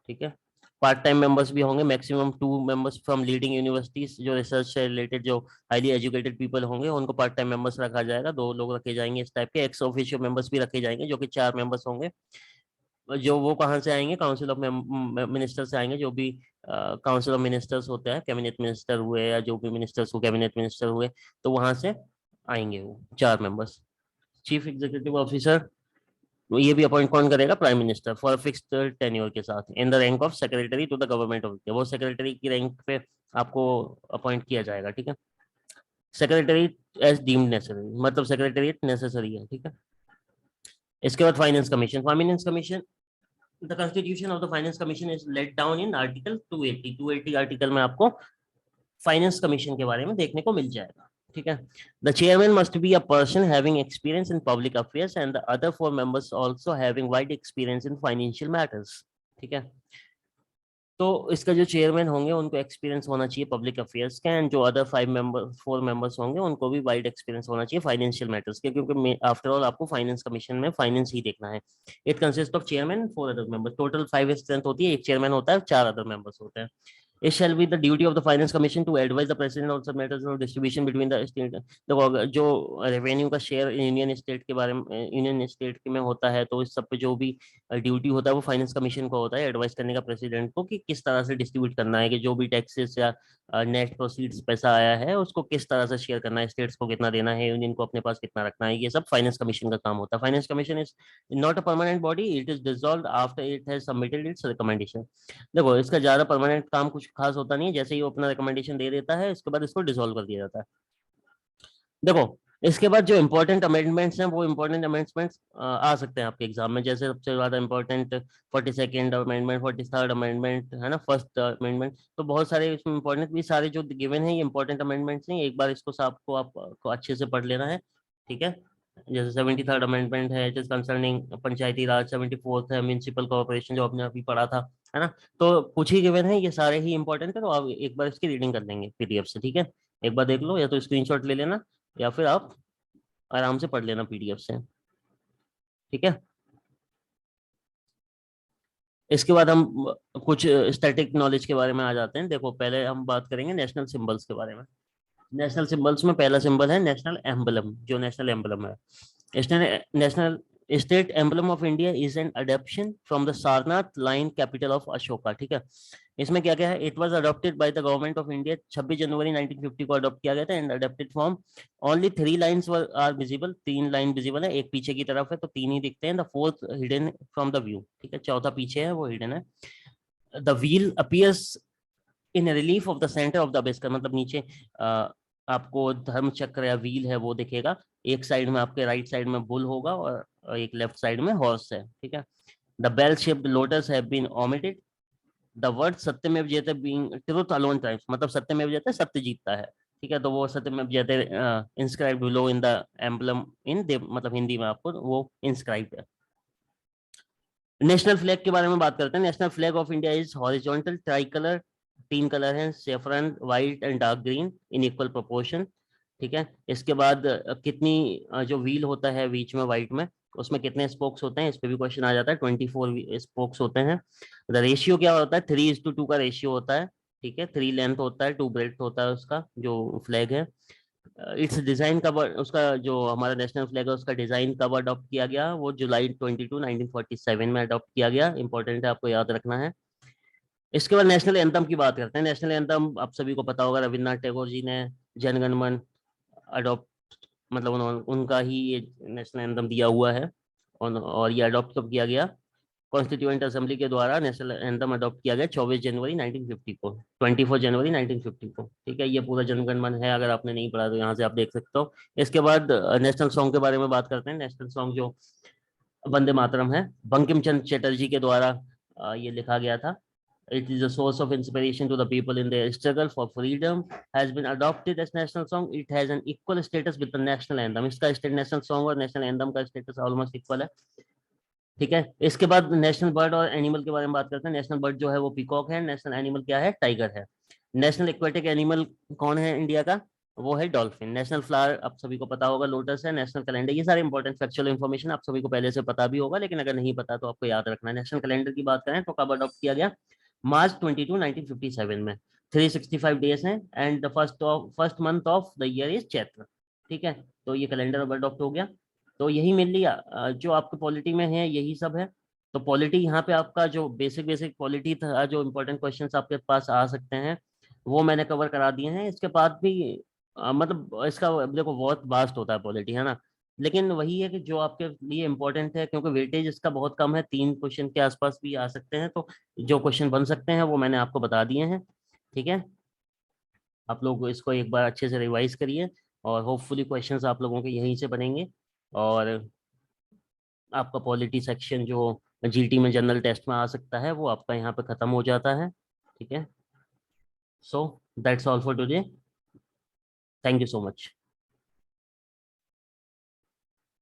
ठीक है। पार्ट टाइम मेंबर्स भी होंगे, maximum 2 members from leading universities, जो रिसर्च से रिलेटेड जो हाईली एजुकेटेड पीपल होंगे उनको पार्ट टाइम मेंबर्स रखा जाएगा, 2 लोग रखे जाएंगे इस टाइप के। एक्स ऑफिशियो मेंबर्स भी रखे जाएंगे जो कि 4 मेंबर्स होंगे, जो वो कहाँ से आएंगे, काउंसिल ऑफ मिनिस्टर से आएंगे, जो भी काउंसिल ऑफ मिनिस्टर्स होते हैं, कैबिनेट मिनिस्टर हुए या जो भी मिनिस्टर्स हुए, कैबिनेट मिनिस्टर हुए, तो वहां से आएंगे वो 4 मेंबर्स। चीफ एग्जीक्यूटिव ऑफिसर, ये भी अपॉइंट कौन करेगा, prime minister, for fixed tenure के साथ, in the rank of secretary to the government of India, वो सेक्रेटरी की रैंक पे आपको अपॉइंट किया जाएगा, ठीक है। सेक्रेटरी एज डीम्ड नेसेसरी, मतलब सेक्रेटरी नेसेसरी है, ठीक है। इसके बाद finance commission, finance commission, the constitution of the finance commission is laid down in article 280 article में आपको फाइनेंस कमीशन के बारे में देखने को मिल जाएगा, ठीक है। The chairman must be a person having experience in public affairs and the other 4 members also having wide experience in financial matters, ठीक है। तो इसका जो चेयरमैन होंगे उनको एक्सपीरियंस होना चाहिए पब्लिक अफेयर्स का, एंड जो अदर 4 मेंबर्स होंगे उनको भी वाइड एक्सपीरियंस होना चाहिए फाइनेंशियल मैटर्स के, क्योंकि आफ्टर ऑल आपको फाइनेंस कमीशन में फाइनेंस ही देखना है। It consist of chairman 4 other members, total 5 strength होती है, एक चेयरमैन होता है, 4 अदर मेंबर्स होते हैं। It shall be the duty of the Finance Commission to advise the President on some matters of distribution between the state। देखो जो रेवेन्यू का शेयर यूनियन स्टेट के बारे में, यूनियन स्टेट में होता है, तो इस सब पे जो भी ड्यूटी होता है वो फाइनेंस कमीशन को होता है, एडवाइस करने का प्रेसिडेंट को कि किस तरह से डिस्ट्रीब्यूट करना है, कि जो भी टैक्सेस या नेट प्रोसीड्स पैसा आया है उसको किस तरह से शेयर करना है, स्टेट्स को कितना देना है, यूनियन को अपने पास कितना रखना है, ये सब फाइनेंस कमीशन का काम होता है। Finance commission is not a permanent body, it is dissolved after it has submitted it's recommendation. देखो इसका ज्यादा परमानेंट काम कुछ खास होता नहीं है, जैसे ही वो अपना रिकमेंडेशन दे देता है इसके बाद इसको डिसॉल्व कर दिया जाता है। देखो इसके बाद जो इंपॉर्टेंट अमेंडमेंट्स हैं, वो इंपॉर्टेंट अमेंडमेंट्स आ सकते हैं आपके एग्जाम में, जैसे सबसे ज्यादा important 42nd amendment, 43rd amendment है ना, फर्स्ट अमेंडमेंट, तो बहुत सारे इसमें इंपॉर्टेंट भी सारे जो गिवन है ये इंपॉर्टेंट अमेंडमेंट्स हैं, एक बार इसको आपको आपको अच्छे से पढ़ लेना है, ठीक है। जैसे 73rd अमेंडमेंट है, it is concerning Panchayati Raj, 74th है म्यूनिसिपल कॉर्पोरेशन जो आपने अभी पढ़ा था, है ना। तो कुछ ही गिवन है, ये सारे ही इंपॉर्टेंट है, तो आप एक बार इसकी रीडिंग कर लेंगे पीडीएफ से, ठीक है। एक बार देख लो, या तो स्क्रीनशॉट ले लेना या फिर आप आराम से पढ़ लेना पीडीएफ से, ठीक है। इसके बाद हम कुछ स्टैटिक नॉलेज के बारे में आ जाते हैं। देखो पहले हम बात करेंगे नेशनल सिंबल्स के बारे में। नेशनल सिंबल्स में पहला सिंबल है नेशनल एम्बलम, जो नेशनल एम्बलम है, national state emblem of India is an adoption from the Sarnath lion capital of Ashoka, ठीक है। इसमें क्या क्या है, it was adopted by the government of India, 26 जनवरी 1950 को अडॉप्ट किया गया था, and adopted from only 3 lines are visible, 3 line visible है, एक पीछे की तरफ है तो 3 ही दिखते हैं, the fourth hidden from the view, ठीक है, चौथा पीछे है वो हिडन है। The wheel appears in relief of the centre of the base का, मतलब नीचे आपको धर्म चक्र या व्हील है वो दिखेगा, एक साइड में आपके राइट साइड में बुल होगा और एक लेफ्ट साइड में हॉर्स है, ठीक है। The bell shaped lotus have been omitted, the word Satyameva Jayate being truth alone ट्राइम्स, मतलब सत्यमेव जयते सत्य जीतता है, ठीक है, तो वो Satyameva Jayate inscribed below in the emblem in देव, मतलब हिंदी में आपको वो इंस्क्राइब्ड है। नेशनल फ्लैग के बारे में बात करते हैं। National flag of India is horizontal tricolour, 3 colour हैं, saffron, white and dark green in equal proportion, ठीक है। इसके बाद कितनी जो व्हील होता है बीच में व्हाइट में, उसमें कितने स्पोक्स होते हैं, इस पे भी क्वेश्चन आ जाता है, 24 स्पोक्स होते हैं। द रेशियो क्या होता है, 3:2 का रेशियो होता है, ठीक है। 3 लेंथ होता है, 2 ब्रेड्थ होता है उसका जो फ्लैग है। इट्स डिजाइन कब उसका जो हमारा नेशनल फ्लैग है उसका डिजाइन कब अडॉप्ट किया गया, वो जुलाई 22 1947 में अडॉप्ट किया गया, इंपॉर्टेंट है आपको याद रखना है। इसके बाद नेशनल एंथम की बात करते हैं। नेशनल एंथम आप सभी को पता होगा, रविन्द्रनाथ टैगोर जी ने जनगण मन अडॉप्ट, मतलब उन्होंने उनका ही ये नेशनल एंथम दिया हुआ है, और ये अडॉप्ट कब किया गया, कॉन्स्टिट्यूएंट असेंबली के द्वारा नेशनल एंथम अडॉप्ट किया गया 24 जनवरी 1950 को, 24 जनवरी 1950 को, ठीक है। ये पूरा जनगण मन है, अगर आपने नहीं पढ़ा तो यहाँ से आप देख सकते हो। इसके बाद नेशनल सॉन्ग के बारे में बात करते हैं। नेशनल सॉन्ग जो वंदे मातरम है, बंकिम चंद्र चटर्जी के द्वारा ये लिखा गया था। It is a source of inspiration to the people in their struggle for freedom, has been adopted as national song. It has an equal status with the national anthem. इसका स्टेट नेशनल सॉन्ग और नेशनल एंथम का स्टेटस ऑलमोस्ट इक्वल है। ठीक है, इसके बाद नेशनल बर्ड और एनिमल के बारे में बात करते हैं। नेशनल बर्ड जो है वो पीकॉक है, नेशनल एनिमल क्या है, टाइगर है। नेशनल एक्वेटिक एनिमल कौन है इंडिया का, वो है डॉल्फिन। नेशनल फ्लावर आप सभी को पता होगा, लोटस है। नेशनल कैलेंडर, ये सारे इंपॉर्टेंट फैक्चुअल इन्फॉर्मेशन आप सभी को पहले से पता भी होगा, लेकिन अगर नहीं पता तो आपको याद रखना है। नेशनल कैलेंडर की बात करें तो कब अडॉप्ट किया गया, March 22 1957 में। 365 डेज हैं and the first month of the year is Chaitra. ठीक है, तो ये कैलेंडर अब अडॉप्ट हो गया। तो यही मेनली जो आपके पॉलिटी में है यही सब है। तो पॉलिटी यहाँ पे आपका जो बेसिक बेसिक पॉलिटी था, जो इम्पोर्टेंट क्वेश्चंस आपके पास आ सकते हैं वो मैंने कवर करा दिए हैं। इसके बाद भी मतलब इसका देखो बहुत वास्ट होता है पॉलिटी, है ना। लेकिन वही है कि जो आपके लिए इम्पोर्टेंट है, क्योंकि वेटेज इसका बहुत कम है, 3 क्वेश्चन के आसपास भी आ सकते हैं, तो जो क्वेश्चन बन सकते हैं वो मैंने आपको बता दिए हैं। ठीक है, आप लोग इसको एक बार अच्छे से रिवाइज करिए और होपफुली क्वेश्चंस आप लोगों के यहीं से बनेंगे। और आपका पॉलिटी सेक्शन जो जीटी में जनरल टेस्ट में आ सकता है वो आपका यहाँ पे खत्म हो जाता है। ठीक है, so that's all for today. Thank you so much.